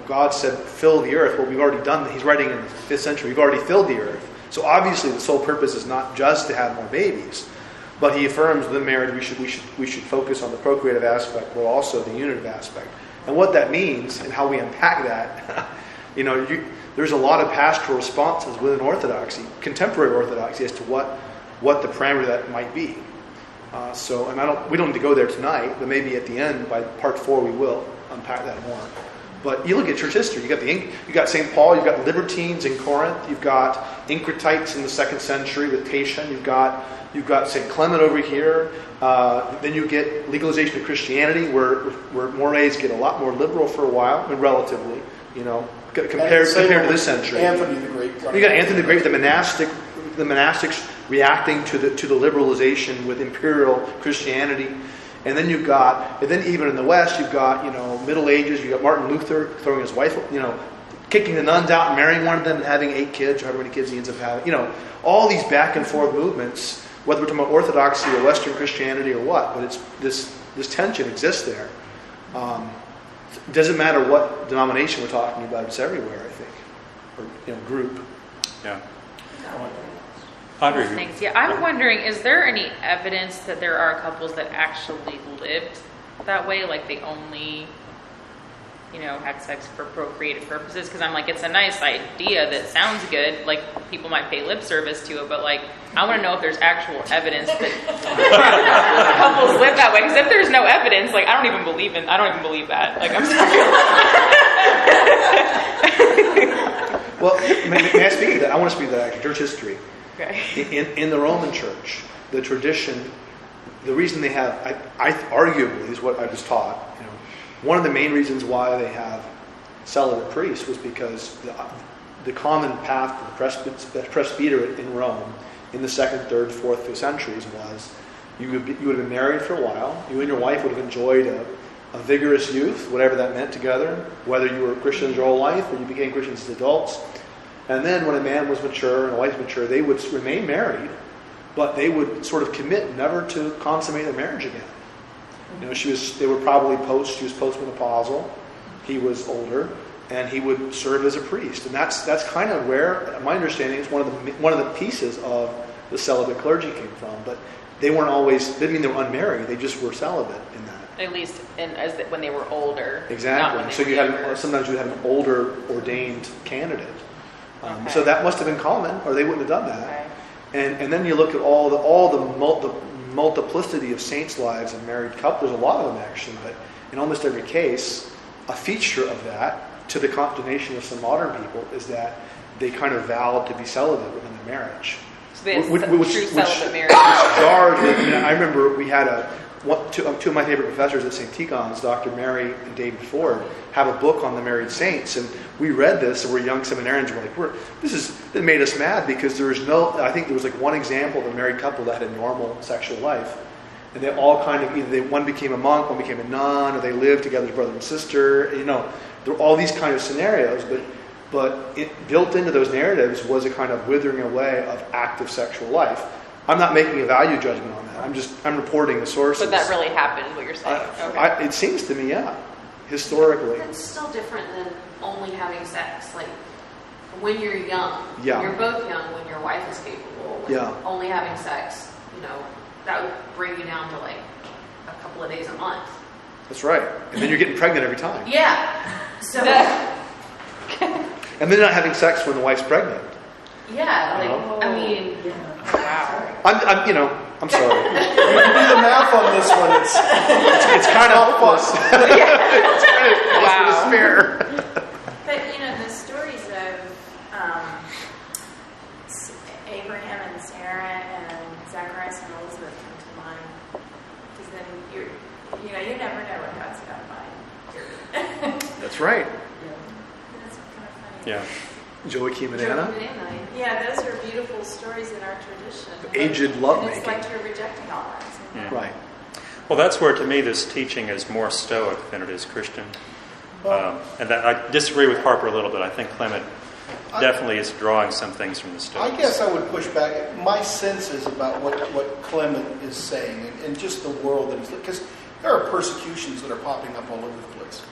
God said, "Fill the earth." Well, we've already done that. He's writing in the 5th century. We've already filled the earth. So obviously, the sole purpose is not just to have more babies, but he affirms within marriage we should focus on the procreative aspect, but also the unitive aspect. And what that means and how we unpack that, there's a lot of pastoral responses within Orthodoxy, contemporary Orthodoxy, as to what the parameter that might be. We don't need to go there tonight, but maybe at the end, by part 4, we will unpack that more. But you look at church history. You got St. Paul. You've got libertines in Corinth. You've got Encretites in the 2nd century with Tatian. You've got St. Clement over here. Then you get legalization of Christianity, where mores get a lot more liberal for a while, and relatively, compared to this century. Anthony the Great. You got Anthony the Great, the monastics reacting to the liberalization with imperial Christianity. And then even in the West, you've got, Middle Ages, you've got Martin Luther throwing his wife, kicking the nuns out and marrying one of them and having 8 kids, or however many kids he ends up having. All these back and forth movements, whether we're talking about Orthodoxy or Western Christianity or what, but it's this tension exists there. It doesn't matter what denomination we're talking about; it's everywhere, I think, or group. Yeah. Audrey. Thanks. Yeah, I'm wondering, is there any evidence that there are couples that actually lived that way? Like they only, had sex for procreative purposes? Because I'm like, it's a nice idea that sounds good. Like people might pay lip service to it, but like, I want to know if there's actual evidence that couples live that way. Because if there's no evidence, like I don't even believe that. Like I'm sorry. Well, may I speak to that? I want to speak to that, actually, church history. Okay. In the Roman Church, the tradition, the reason they have, I arguably is what I was taught. One of the main reasons why they have celibate priests was because the common path to the presbyterate in Rome in the 2nd, 3rd, 4th, 5th centuries was you would have been married for a while. You and your wife would have enjoyed a vigorous youth, whatever that meant together, whether you were Christians your whole life or you became Christians as adults. And then when a man was mature and a wife mature, they would remain married, but they would sort of commit never to consummate their marriage again. She was postmenopausal, he was older, and he would serve as a priest. And that's kind of where, my understanding is, one of the pieces of the celibate clergy came from. But they weren't always, didn't mean they were unmarried, they just were celibate in that. At least when they were older. Exactly. So sometimes you had an older ordained candidate. So that must have been common, or they wouldn't have done that. Okay. And then you look at all the multiplicity of saints' lives and married couples. There's a lot of them actually, but in almost every case, a feature of that, to the consternation of some modern people, is that they kind of vowed to be celibate within the marriage. So they had true celibate marriage. I remember we had two of my favorite professors at St. Tigon's, Dr. Mary and David Ford, have a book on the married saints, and we read this, and we're young seminarians, and we're like, it made us mad, because I think there was like one example of a married couple that had a normal sexual life, and they all kind of, one became a monk, one became a nun, or they lived together as brother and sister, there were all these kind of scenarios, but built into those narratives was a kind of withering away of active sexual life. I'm not making a value judgment on that. I'm reporting the sources. But that really happened, what you're saying. Okay. It seems to me, yeah, historically. It's still different than only having sex. Like when you're young, yeah. When you're both young, when your wife is capable, when only having sex, that would bring you down to like a couple of days a month. That's right. And then you're getting pregnant every time. Yeah. So. And then not having sex when the wife's pregnant. Yeah. Wow. I'm sorry. You can do the math on this one. It's kind of hopeless. It's kind of despair. But the stories of Abraham and Sarah and Zacharias and Elizabeth come to mind, because then you never know what God's got in mind. That's right. That's kind of funny. Yeah. Joachim and Anna. Yeah, those are beautiful stories in our tradition. Aged lovemaking. And it's like you're rejecting all that. Yeah. Right. Well, that's where, to me, this teaching is more Stoic than it is Christian. And that I disagree with Harper a little bit. I think Clement definitely is drawing some things from the Stoics. I guess I would push back. My sense is about what Clement is saying, and just the world that he's, because there are persecutions that are popping up all over the place.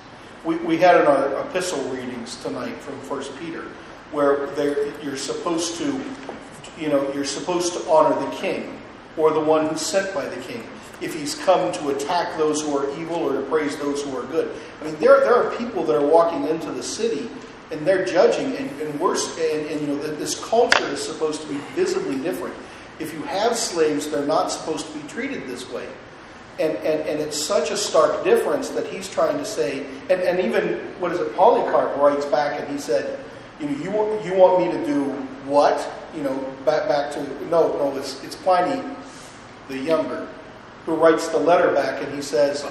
We had in our epistle readings tonight from 1 Peter, where you're supposed to honor the king, or the one who's sent by the king, if he's come to attack those who are evil or to praise those who are good. I mean, there are people that are walking into the city and they're judging, and this culture is supposed to be visibly different. If you have slaves, they're not supposed to be treated this way. And it's such a stark difference that he's trying to say, and even, Polycarp writes back and he said, you want me to do what? Back to, no, it's Pliny the Younger who writes the letter back, and he says,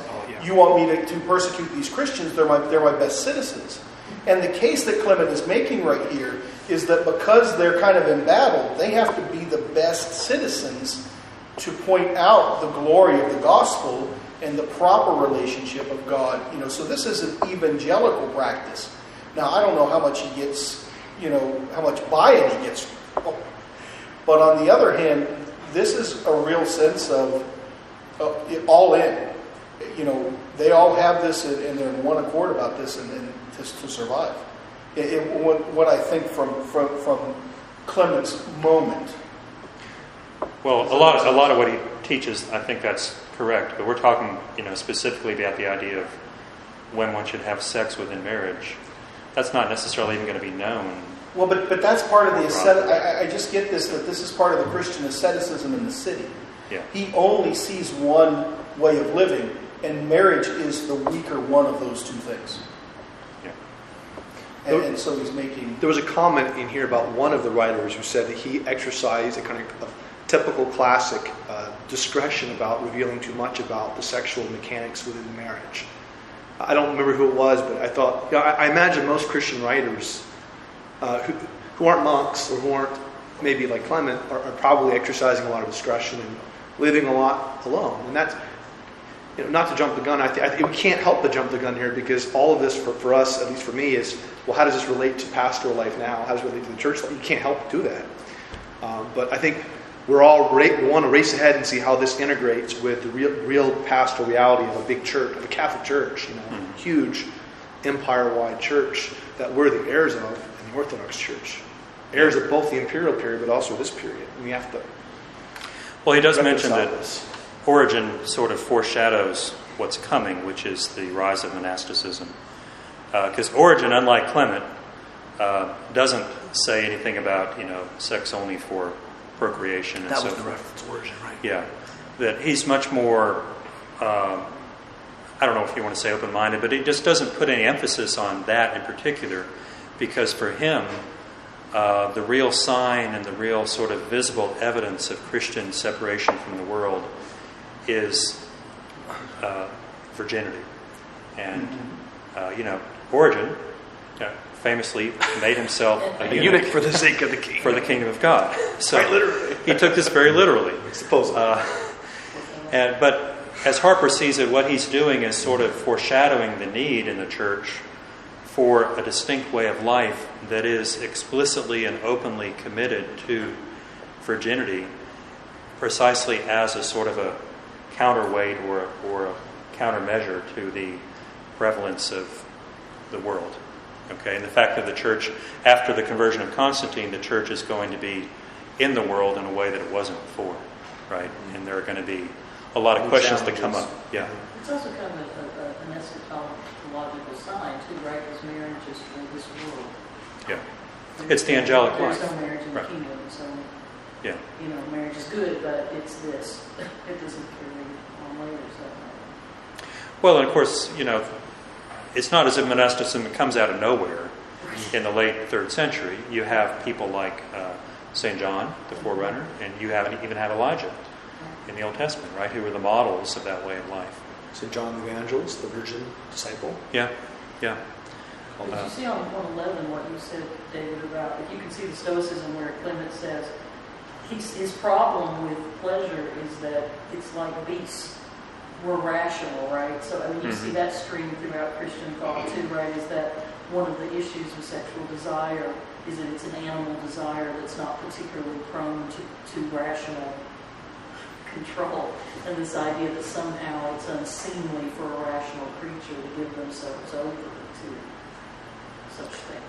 you want me to persecute these Christians, they're my best citizens. And the case that Clement is making right here is that because they're kind of in battle, they have to be the best citizens to point out the glory of the gospel and the proper relationship of God. So this is an evangelical practice. Now, I don't know how much he gets, how much buy-in he gets. But on the other hand, this is a real sense of all in. they all have this, and they're in one accord about this, and to survive. What I think from Clement's moment. Well, a lot of what he teaches, I think that's correct. But we're talking, specifically about the idea of when one should have sex within marriage. That's not necessarily even going to be known. Well, but that's part of the ascetic. I just get this, that this is part of the Christian asceticism in the city. Yeah. He only sees one way of living, and marriage is the weaker one of those two things. Yeah. And so he's making... There was a comment in here about one of the writers who said that he exercised a kind of typical classic discretion about revealing too much about the sexual mechanics within marriage. I don't remember who it was, but I thought, I imagine most Christian writers who aren't monks or who aren't maybe like Clement are probably exercising a lot of discretion and living a lot alone. And that's, not to jump the gun, I think we can't help but jump the gun here, because all of this for us, at least for me, is, well, how does this relate to pastoral life now? How does it relate to the church life? You can't help but do that. But I think we want to race ahead and see how this integrates with the real pastoral reality of a big church, of a Catholic church, a huge empire-wide church that we're the heirs of in the Orthodox Church. Heirs of both the imperial period, but also this period. And we have to... Well, he does mention that Origen sort of foreshadows what's coming, which is the rise of monasticism. Because Origen, unlike Clement, doesn't say anything about, sex only for procreation and so forth. That was the reference, Origen, right? Yeah. That he's much more, I don't know if you want to say open-minded, but he just doesn't put any emphasis on that in particular, because for him, the real sign and the real sort of visible evidence of Christian separation from the world is virginity. And, Origen famously made himself a eunuch for the sake of the king. For the kingdom of God. So quite literally. He took this very literally. Supposedly. But as Harper sees it, what he's doing is sort of foreshadowing the need in the church for a distinct way of life that is explicitly and openly committed to virginity, precisely as a sort of a counterweight or a countermeasure to the prevalence of the world. Okay, and the fact that the church, after the conversion of Constantine, the church is going to be in the world in a way that it wasn't before, right? And there are going to be a lot of questions that come up. Yeah. It's also kind of an eschatological sign too, right? Because marriage is for this world. Yeah. It's the angelic life. There's no marriage in the kingdom, so yeah. Marriage is good, but it's this. It doesn't carry on later. So. Well, and of course, it's not as if monasticism comes out of nowhere. In the late 3rd century, you have people like St. John, the forerunner, and you even have Elijah in the Old Testament, right, who were the models of that way of life. St. John the Evangelist, the virgin disciple. Yeah, yeah. Did you see on 111 what you said, David, about if you can see the Stoicism where Clement says his problem with pleasure is that it's like beasts. We're rational, right? So, you see that stream throughout Christian thought too, right? Is that one of the issues with sexual desire is that it's an animal desire that's not particularly prone to rational control. And this idea that somehow it's unseemly for a rational creature to give themselves over to such things.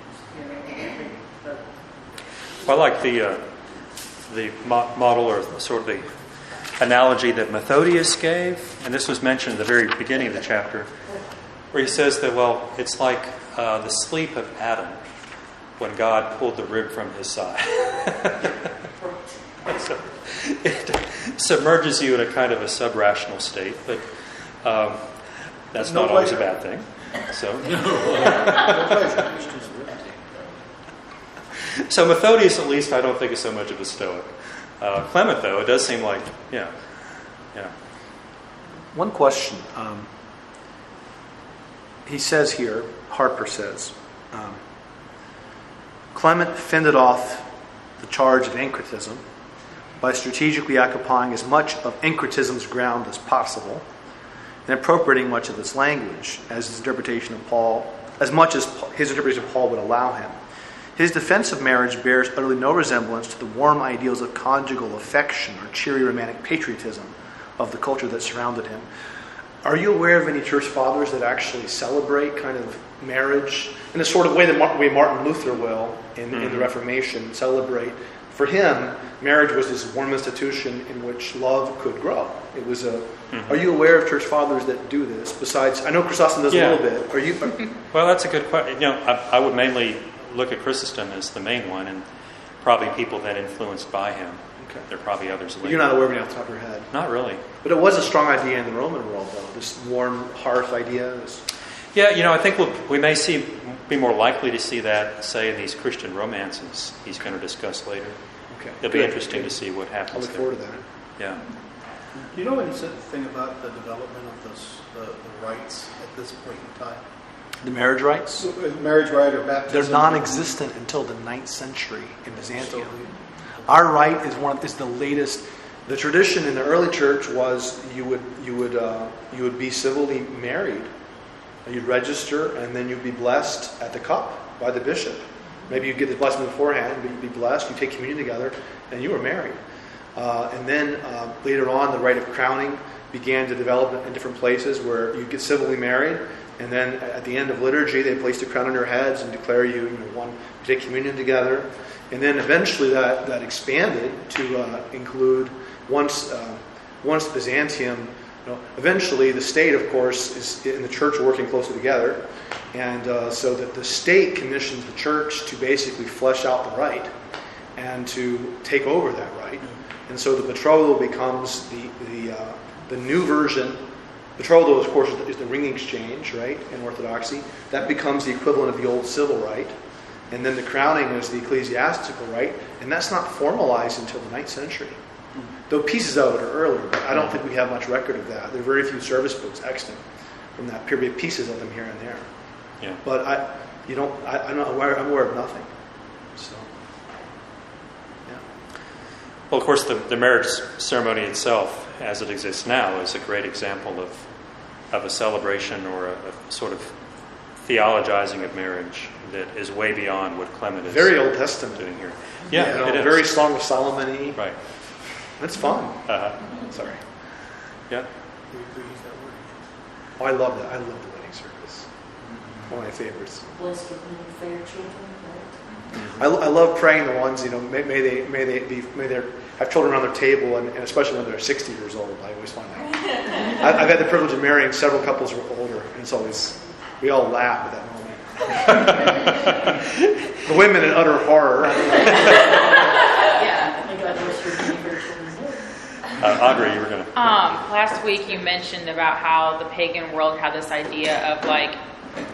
Well, I like the model or sort of the analogy that Methodius gave, and this was mentioned at the very beginning of the chapter, where he says that, it's like the sleep of Adam when God pulled the rib from his side. So it submerges you in a kind of a sub-rational state, but that's not always a bad thing. So Methodius, at least, I don't think is so much of a Stoic. Clement, though, it does seem like, yeah. One question. He says here, Harper says, Clement fended off the charge of syncretism by strategically occupying as much of syncretism's ground as possible and appropriating much of its language as his interpretation of Paul, as much as his interpretation of Paul would allow him. His defense of marriage bears utterly no resemblance to the warm ideals of conjugal affection or cheery romantic patriotism of the culture that surrounded him. Are you aware of any church fathers that actually celebrate kind of marriage in the sort of way that way Martin Luther will in the Reformation celebrate? For him, marriage was this warm institution in which love could grow. It was a. Are you aware of church fathers that do this? Besides, I know Chrysostom does a little bit. Are you? Well, that's a good question. I would mainly look at Chrysostom as the main one, and probably people that influenced by him. Okay. There are probably others later. You're not aware of any off the top of your head? Not really. But it was a strong idea in the Roman world, though. This warm hearth idea. Yeah, I think we may be more likely to see that, say, in these Christian romances he's going to discuss later. Okay. It'll be interesting to see what happens. I look forward to that. Yeah. Do you know anything about the development of the rites at this point in time? The marriage rites? Marriage rite or baptism? They're non-existent until the 9th century in Byzantium. Our rite is the latest. The tradition in the early church was you would be civilly married. You'd register, and then you'd be blessed at the cup by the bishop. Maybe you'd get the blessing beforehand, but you'd be blessed. You take communion together, and you were married. And then later on, the rite of crowning began to develop in different places where you get civilly married, and then at the end of liturgy, they place the crown on your heads and declare you take communion together. And then eventually that expanded to include once Byzantium. Eventually, the state, of course, is in the church working closely together, and so that the state commissions the church to basically flesh out the rite and to take over that rite. And so the betrothal becomes the new version. Betrothal, of course, is the ring exchange, right, in Orthodoxy. That becomes the equivalent of the old civil rite. And then the crowning is the ecclesiastical rite, and that's not formalized until the 9th century. Though pieces of it are earlier, but I don't think we have much record of that. There are very few service books extant from that period, pieces of them here and there. Yeah. But I'm aware of nothing. So, yeah. Well, of course, the marriage ceremony itself, as it exists now, is a great example of a celebration or a sort of theologizing of marriage that is way beyond what Clement is very Old Testament doing here. Yeah, it is. Very Song of Solomon-y. Right. That's fun. Sorry. Yeah. Oh, I love that. I love the wedding service. One of my favorites. Blessed with many fair children. I love praying the ones, may they have children around their table, and especially when they're 60 years old. I always find that. I've had the privilege of marrying several couples who are older, and it's always, we all laugh at that moment. The women in utter horror. Yeah, may God bless your many fair children. Audrey, you were going to... Last week you mentioned about how the pagan world had this idea of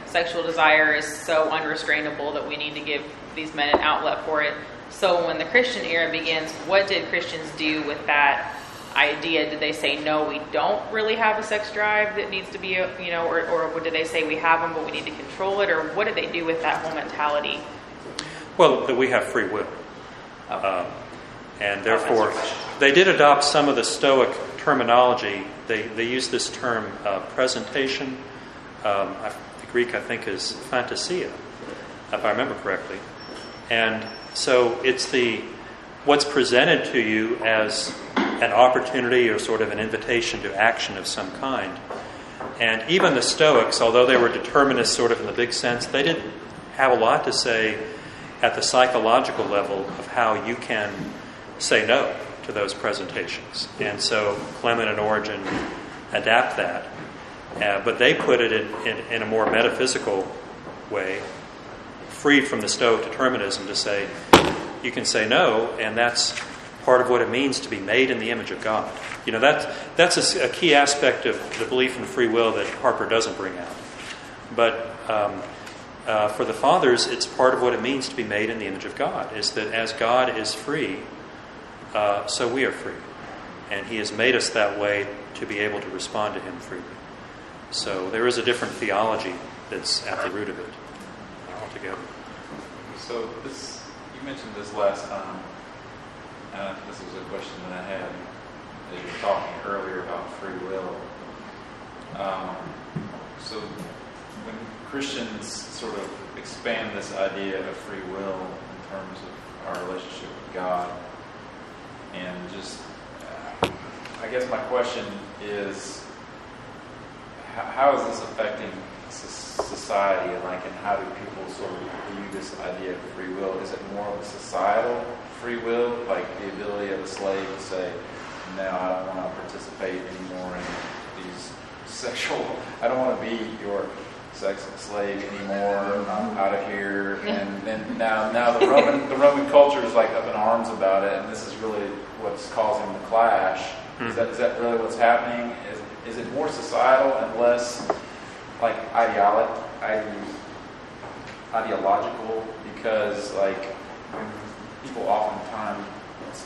sexual desire is so unrestrainable that we need to give these men an outlet for it. So when the Christian era begins, what did Christians do with that idea? Did they say, no, we don't really have a sex drive that needs to be, or did they say we have them but we need to control it? Or what did they do with that whole mentality? Well, that we have free will. And therefore, they did adopt some of the Stoic terminology. They use this term presentation. The Greek, I think, is fantasia, if I remember correctly. And so it's what's presented to you as an opportunity or sort of an invitation to action of some kind. And even the Stoics, although they were determinists sort of in the big sense, they did have a lot to say at the psychological level of how you can say no to those presentations. And so Clement and Origen adapt that. But they put it in a more metaphysical way, freed from the Stoic determinism, to say you can say no, and that's part of what it means to be made in the image of God. That's a key aspect of the belief in free will that Harper doesn't bring out. But for the fathers, it's part of what it means to be made in the image of God, is that as God is free, so we are free. And He has made us that way to be able to respond to Him freely. So there is a different theology that's at the root of it altogether. So you mentioned this last time. This was a question that I had as you were talking earlier about free will. So when Christians sort of expand this idea of free will in terms of our relationship with God, and just, I guess my question is, how is this affecting society, and how do people sort of view this idea of free will? Is it more of a societal free will, like the ability of a slave to say, no, I don't want to participate anymore in these I don't want to be your sex slave anymore, I'm out of here. And then now the Roman culture is like up in arms about it, and this is really what's causing the clash. Is that really what's happening? Is it more societal and less like ideological? Because like people oftentimes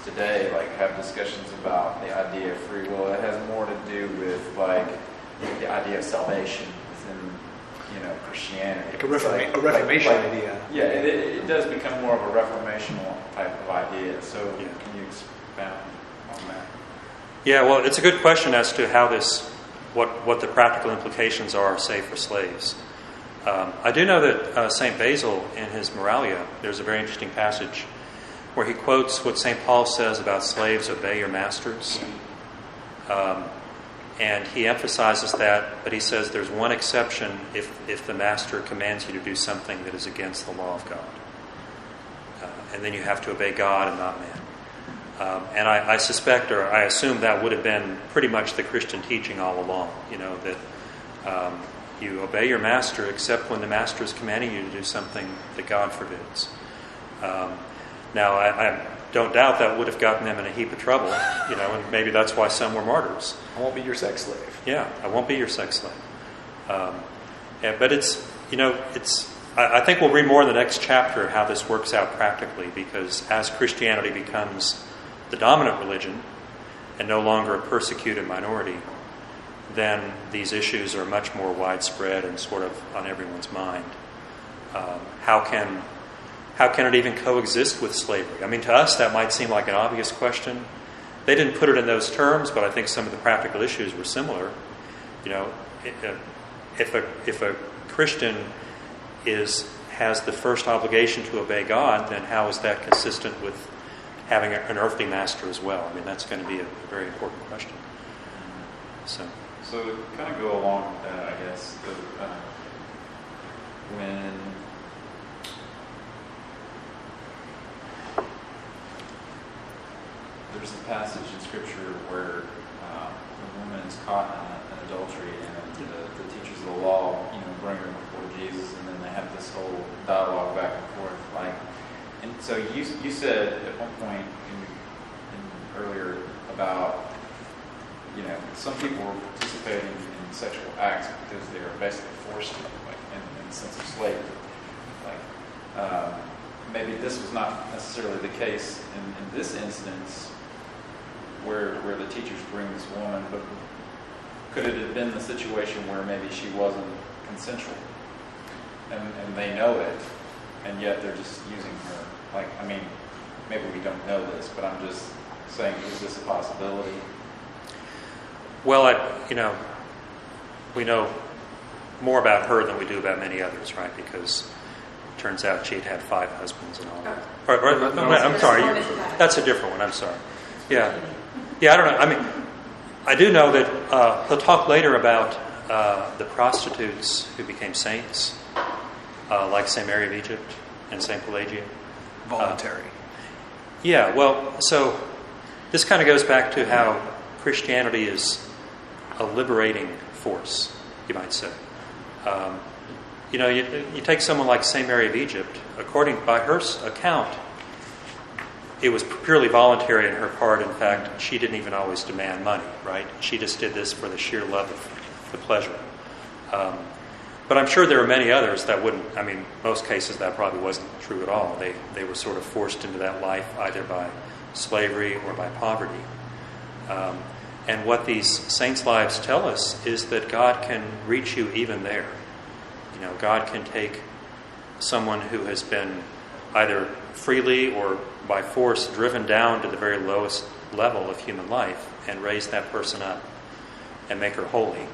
today like have discussions about the idea of free will. It has more to do with like the idea of salvation within Christianity. Like a Reformation idea. Yeah, it does become more of a reformational type of idea. So can you expound on that? Yeah, well, it's a good question as to how what the practical implications are, say, for slaves. I do know that St. Basil, in his Moralia, there's a very interesting passage where he quotes what St. Paul says about slaves: obey your masters. And he emphasizes that, but he says there's one exception if the master commands you to do something that is against the law of God. And then you have to obey God and not man. And I suspect, or I assume, that would have been pretty much the Christian teaching all along, that you obey your master except when the master is commanding you to do something that God forbids. Now, I don't doubt that would have gotten them in a heap of trouble, and maybe that's why some were martyrs. I won't be your sex slave. Yeah, I won't be your sex slave. But I think we'll read more in the next chapter how this works out practically, because as Christianity becomes the dominant religion and no longer a persecuted minority, then these issues are much more widespread and sort of on everyone's mind. How can it even coexist with slavery? I mean, to us that might seem like an obvious question. They didn't put it in those terms, but I think some of the practical issues were similar. If a Christian has the first obligation to obey God, then how is that consistent with having an earthly master as well? I mean, that's going to be a very important question. So to kind of go along with that, I guess, when there's a passage in Scripture where the woman is caught in adultery, and the teachers of the law, bring her before Jesus, and then they have this whole dialogue back and forth. And so you said at one point earlier about some people were participating in sexual acts because they were basically forced to, in the sense of slavery. Maybe this was not necessarily the case in this instance, where the teachers bring this woman, but could it have been the situation where maybe she wasn't consensual, and they know it, and yet they're just using her? Maybe we don't know this, but I'm just saying, is this a possibility? Well, we know more about her than we do about many others, right? Because it turns out she had 5 husbands and all that. I'm sorry, that's a different one. I'm sorry. Yeah, I don't know. I do know that he'll talk later about the prostitutes who became saints, like St. Mary of Egypt and St. Pelagia. Voluntary. Yeah, well, so this kind of goes back to how Christianity is a liberating force, you might say. You take someone like St. Mary of Egypt. By her account, it was purely voluntary on her part. In fact, she didn't even always demand money, right? She just did this for the sheer love of the pleasure. But I'm sure there are many others that wouldn't. Most cases that probably wasn't true at all. They were sort of forced into that life either by slavery or by poverty. And what these saints' lives tell us is that God can reach you even there. God can take someone who has been either freely or by force driven down to the very lowest level of human life and raise that person up and make her holy.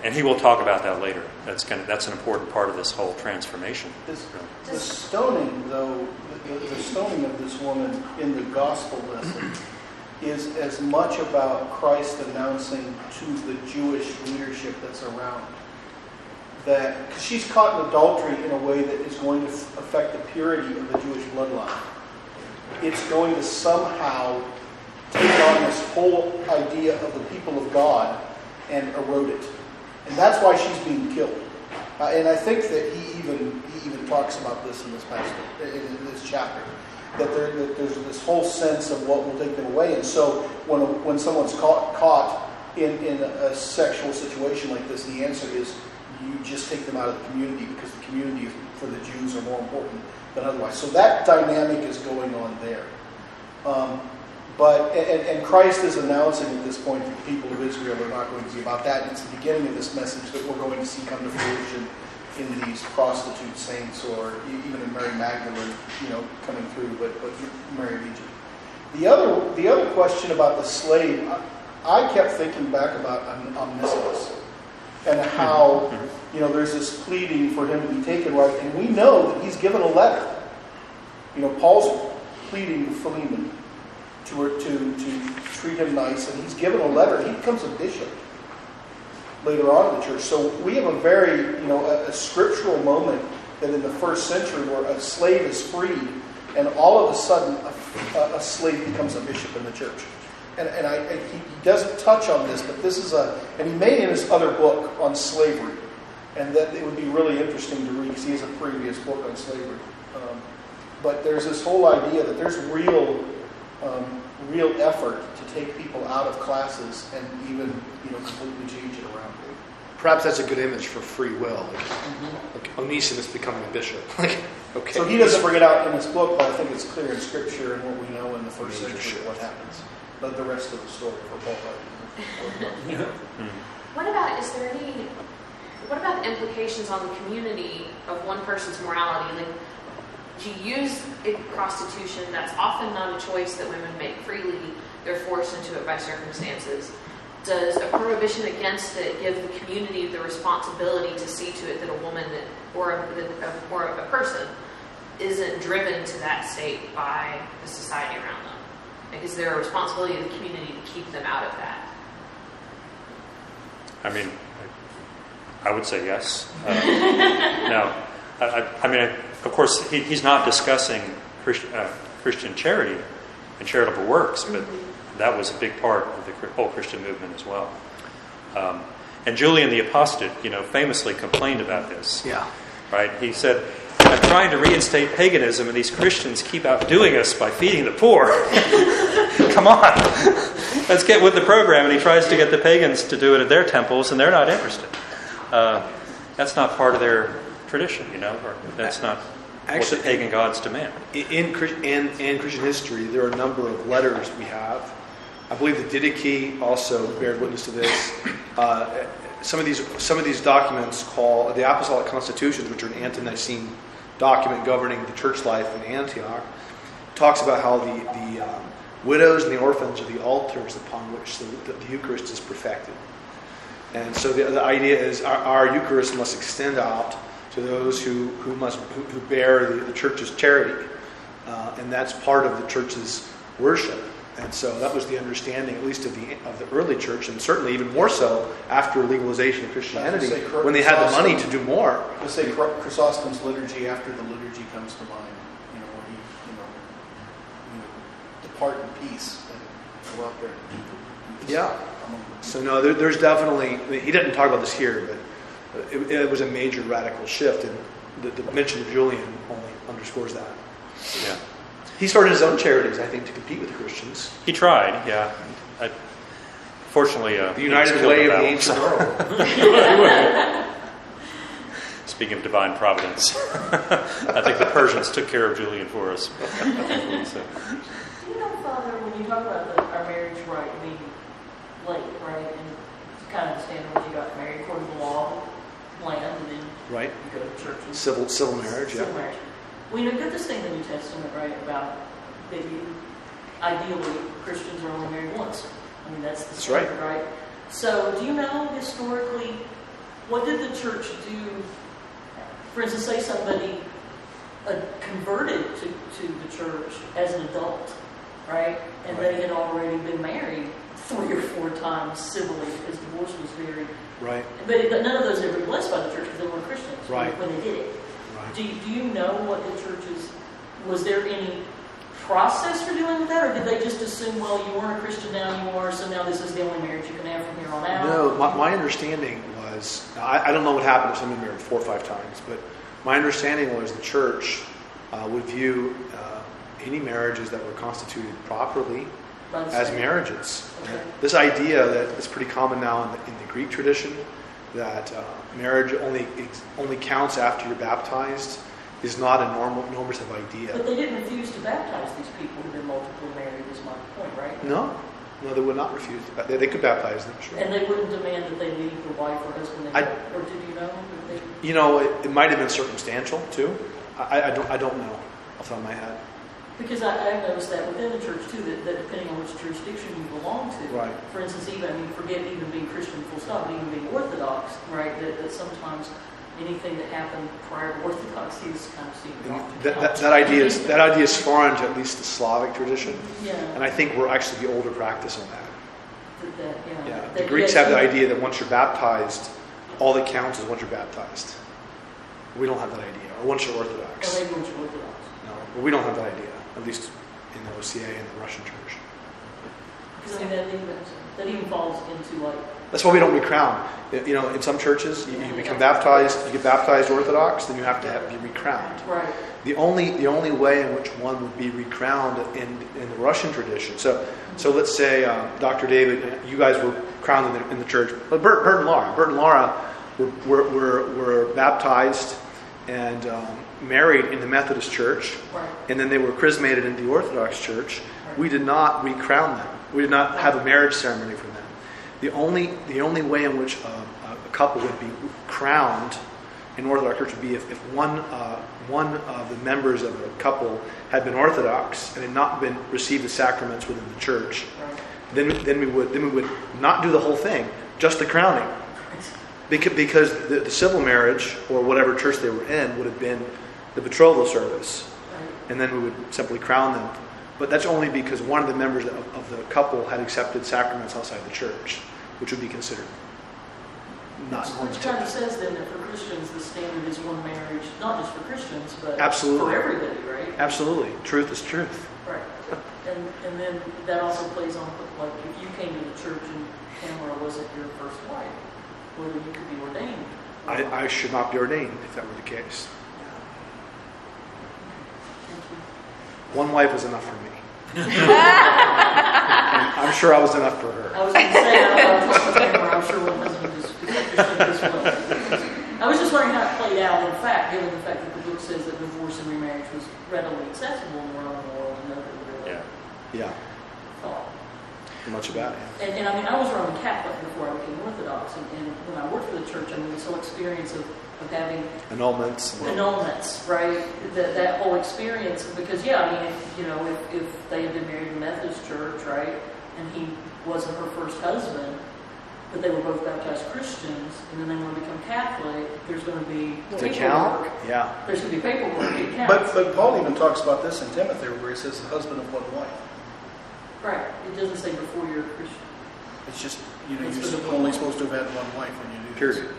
And he will talk about that later. That's an important part of this whole transformation. The stoning, though, the stoning of this woman in the gospel lesson, is as much about Christ announcing to the Jewish leadership that's around that, because she's caught in adultery in a way that is going to affect the purity of the Jewish bloodline. It's going to somehow take on this whole idea of the people of God and erode it. And that's why she's being killed. And I think that he even talks about this in this passage, in this chapter, that there's this whole sense of what will take them away. And so when someone's caught in a sexual situation like this, the answer is you just take them out of the community, because the community for the Jews are more important than otherwise. So that dynamic is going on there. But Christ is announcing at this point that the people of Israel are not going to be about that. And it's the beginning of this message that we're going to see come to fruition in these prostitute saints, or even in Mary Magdalene, coming through, but Mary of Egypt. The other question about the slave, I kept thinking back about omniscience and how there's this pleading for him to be taken right, and we know that he's given a letter. Paul's pleading to Philemon to treat him nice, and he's given a letter. He becomes a bishop later on in the church. So we have a very, a scriptural moment that in the first century where a slave is freed, and all of a sudden a slave becomes a bishop in the church. And he doesn't touch on this, but this is and he made in his other book on slavery, and that it would be really interesting to read, because he has a previous book on slavery. But there's this whole idea that there's real effort to take people out of classes and even completely change it around. Perhaps that's a good image for free will, like Onesimus becoming a bishop. Okay. So he doesn't bring it out in his book, but I think it's clear in Scripture and what we know in the first century what happens. But the rest of the story for Paul Harper. What about the implications on the community of one person's morality? Like, you use prostitution, that's often not a choice that women make freely. They're forced into it by circumstances. Does a prohibition against it give the community the responsibility to see to it that a woman or a person isn't driven to that state by the society around them? Like, is there a responsibility of the community to keep them out of that? I mean, I would say yes. No. I mean, of course, he's not discussing Christian charity and charitable works, but that was a big part of the whole Christian movement as well. And Julian the Apostate, famously complained about this. Yeah. Right? He said, "I'm trying to reinstate paganism, and these Christians keep outdoing us by feeding the poor." Come on, let's get with the program. And he tries to get the pagans to do it at their temples, and they're not interested. That's not part of their tradition, or that's not what the pagan gods demand. In Christian history, there are a number of letters we have. I believe the Didache also bears witness to this. Some of these documents called the Apostolic Constitutions, which are an ante-Nicene document governing the church life in Antioch, talks about how the widows and the orphans are the altars upon which the Eucharist is perfected. And so the idea is our Eucharist must extend out to those who bear the church's charity, and that's part of the church's worship. And so that was the understanding, at least of the early church, and certainly even more so after legalization of Christianity, when they had the money to do more. I say Chrysostom's liturgy after the liturgy comes to mind, where he, depart in peace and go out there. Yeah. So no, there's definitely. He didn't talk about this here, but it was a major radical shift, and the mention of Julian only underscores that. Yeah. He started his own charities, I think, to compete with the Christians. He tried, yeah. Fortunately, the United Way of the ancient world. Speaking of divine providence, I think the Persians took care of Julian for us. So. Father, when you talk about our marriage right being late, right, and it's kind of standard when you got married according to the law, land, and then right, you go to church. Civil marriage, civil marriage. We know get this thing in the New Testament, right, about that ideally Christians are only married once. I mean, that's the standard, right? So, do you know historically, what did the church do? For instance, say somebody converted to the church as an adult, right? And they had already been married 3 or 4 times civilly because divorce was very... Right. But none of those ever blessed by the church because they weren't Christians when they did it. Right. Do you know what the churches... Was there any process for dealing with that, or did they just assume, well, you weren't a Christian, now you are, so now this is the only marriage you can have from here on out? No, my understanding was, I don't know what happened if someone married 4 or 5 times, but my understanding was the church would view any marriages that were constituted properly as marriages. Okay. This idea that is pretty common now in the Greek tradition, that marriage only counts after you're baptized, is not a normative idea. But they didn't refuse to baptize these people who've been multiply married, is my point, right? No, they would not refuse. They could baptize them, sure. And they wouldn't demand that they leave the wife or husband, or did you know? You know, it might have been circumstantial too. I don't know off the top of my head. Because I've noticed that within the church too, that depending on which jurisdiction you belong to, right. For instance, forget even being Christian full stop, but even being Orthodox, right? That sometimes anything that happened prior to Orthodoxy is kind of seen off the couch. That idea is foreign to at least the Slavic tradition. Yeah. And I think we're actually the older practice on that. Yeah. The Greeks have the idea that once you're baptized, all that counts is once you're baptized. We don't have that idea. Or once you're Orthodox. Or maybe once you're Orthodox. No, but we don't have that idea, at least in the OCA and the Russian church. Because that even falls into like... That's why we don't recrown. You know, in some churches, you become baptized, you get baptized Orthodox, then you have to be recrowned. Right. The only way in which one would be recrowned in the Russian tradition. So let's say, Dr. David, you guys were crowned in the church. But Bert and Laura were baptized and married in the Methodist Church, right. And then they were chrismated in the Orthodox Church. Right. We did not recrown them. We did not have a marriage ceremony for them. The only way in which a couple would be crowned in Orthodox Church would be if one of the members of a couple had been Orthodox and had not been received the sacraments within the church. Right. Then we would not do the whole thing, just the crowning, because the civil marriage or whatever church they were in would have been the betrothal service, right. And then we would simply crown them. But that's only because one of the members of the couple had accepted sacraments outside the church, which would be considered not normative. Which kind of says then that for Christians the standard is one marriage, not just for Christians, but absolutely. For everybody, right? Absolutely. Truth is truth. Right. And then that also plays on, like, if you came to the church and Tamara wasn't your first wife, whether you could be ordained. I should not be ordained if that were the case. One wife was enough for me. I'm sure I was enough for her. I was going to say, I'm sure one husband is as well. I was just wondering how it played out, in fact, given the fact that the book says that divorce and remarriage was readily accessible in the Roman world, and nobody really thought much about it. And I mean, I was Roman Catholic before I became Orthodox, and when I worked for the church, I mean, this whole experience of having annulments, right? That whole experience, because I mean, if they had been married in the Methodist church, right, and he wasn't her first husband, but they were both baptized Christians, and then they want to become Catholic, there's going to be paperwork. Yeah. There's going to be paperwork. It counts. But Paul even talks about this in Timothy, where he says the husband of one wife. Right. It doesn't say before you're a Christian. It's just you're only supposed to have had one wife when you do this. Period.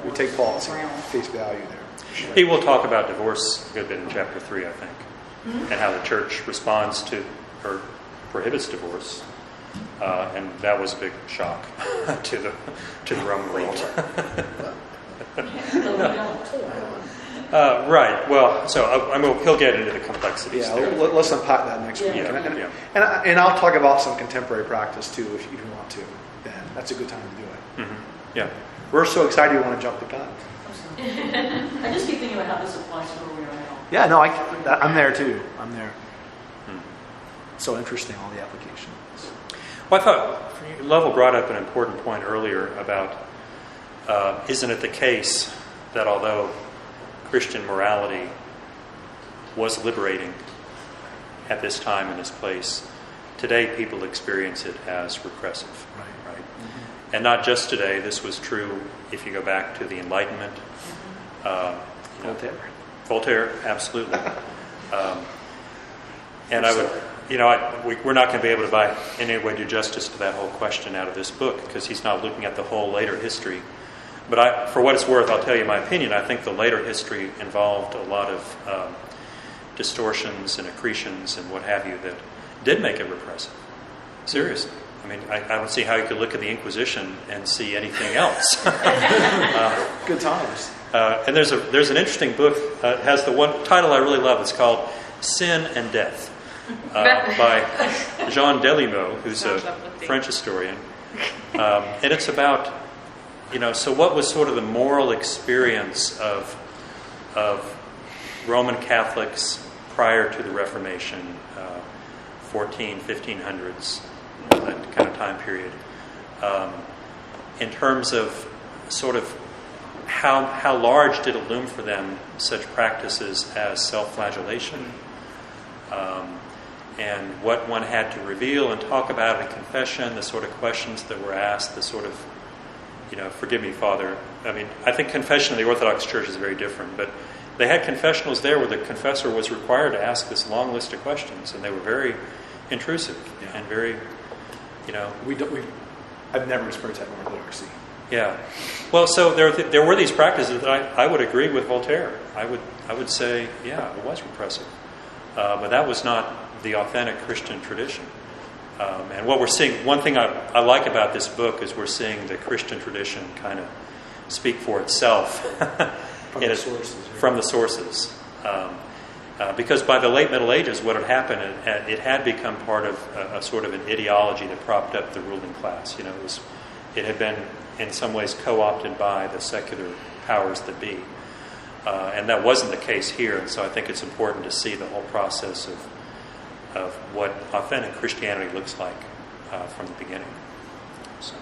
We take Paul's face value there. He will talk about divorce a good bit in chapter 3, I think, and how the church responds to or prohibits divorce, and that was a big shock to the Roman world. Right. Well, so he'll get into the complexities. Yeah. There. Let's unpack that next week, and I'll talk about some contemporary practice too, if you want to. Then that's a good time to do it. Mm-hmm. Yeah. We're so excited we want to jump the gun. I just keep thinking about how this applies to where we are now. Yeah, no, I'm there too. I'm there. So interesting, all the applications. Well, I thought Lovell brought up an important point earlier about isn't it the case that although Christian morality was liberating at this time and this place, today people experience it as repressive. Right? Mm-hmm. And not just today. This was true if you go back to the Enlightenment. Voltaire. Voltaire, absolutely. And I would, we're not going to be able to by in any way do justice to that whole question out of this book because he's not looking at the whole later history. But for what it's worth, I'll tell you my opinion. I think the later history involved a lot of distortions and accretions and what have you that did make it repressive. Seriously. I mean, I don't see how you could look at the Inquisition and see anything else. Good times. And there's an interesting book. It has the one title I really love. It's called Sin and Death by Jean Delimot, who's a French historian. And it's about, so what was sort of the moral experience of Roman Catholics prior to the Reformation, 1500s, that kind of time period, in terms of sort of how large did it loom for them such practices as self-flagellation, and what one had to reveal and talk about in confession, the sort of questions that were asked, the sort of, forgive me, Father. I mean, I think confession in the Orthodox Church is very different, but they had confessionals there where the confessor was required to ask this long list of questions, and they were very intrusive and very, I've never experienced that in Orthodoxy. Yeah. Well, so there were these practices that I would agree with Voltaire. I would say, yeah, it was repressive. But that was not the authentic Christian tradition. And what we're seeing, one thing I like about this book is we're seeing the Christian tradition kind of speak for itself. From the sources. Because by the late Middle Ages, what had happened, it had become part of a sort of an ideology that propped up the ruling class. It had been in some ways co-opted by the secular powers that be. And that wasn't the case here. And so I think it's important to see the whole process of what authentic Christianity looks like from the beginning. So.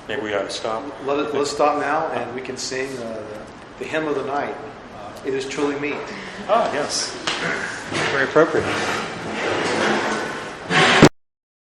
Maybe we ought to stop. Let's stop now, and we can sing the hymn of the night. It is truly me. Ah, yes. Very appropriate.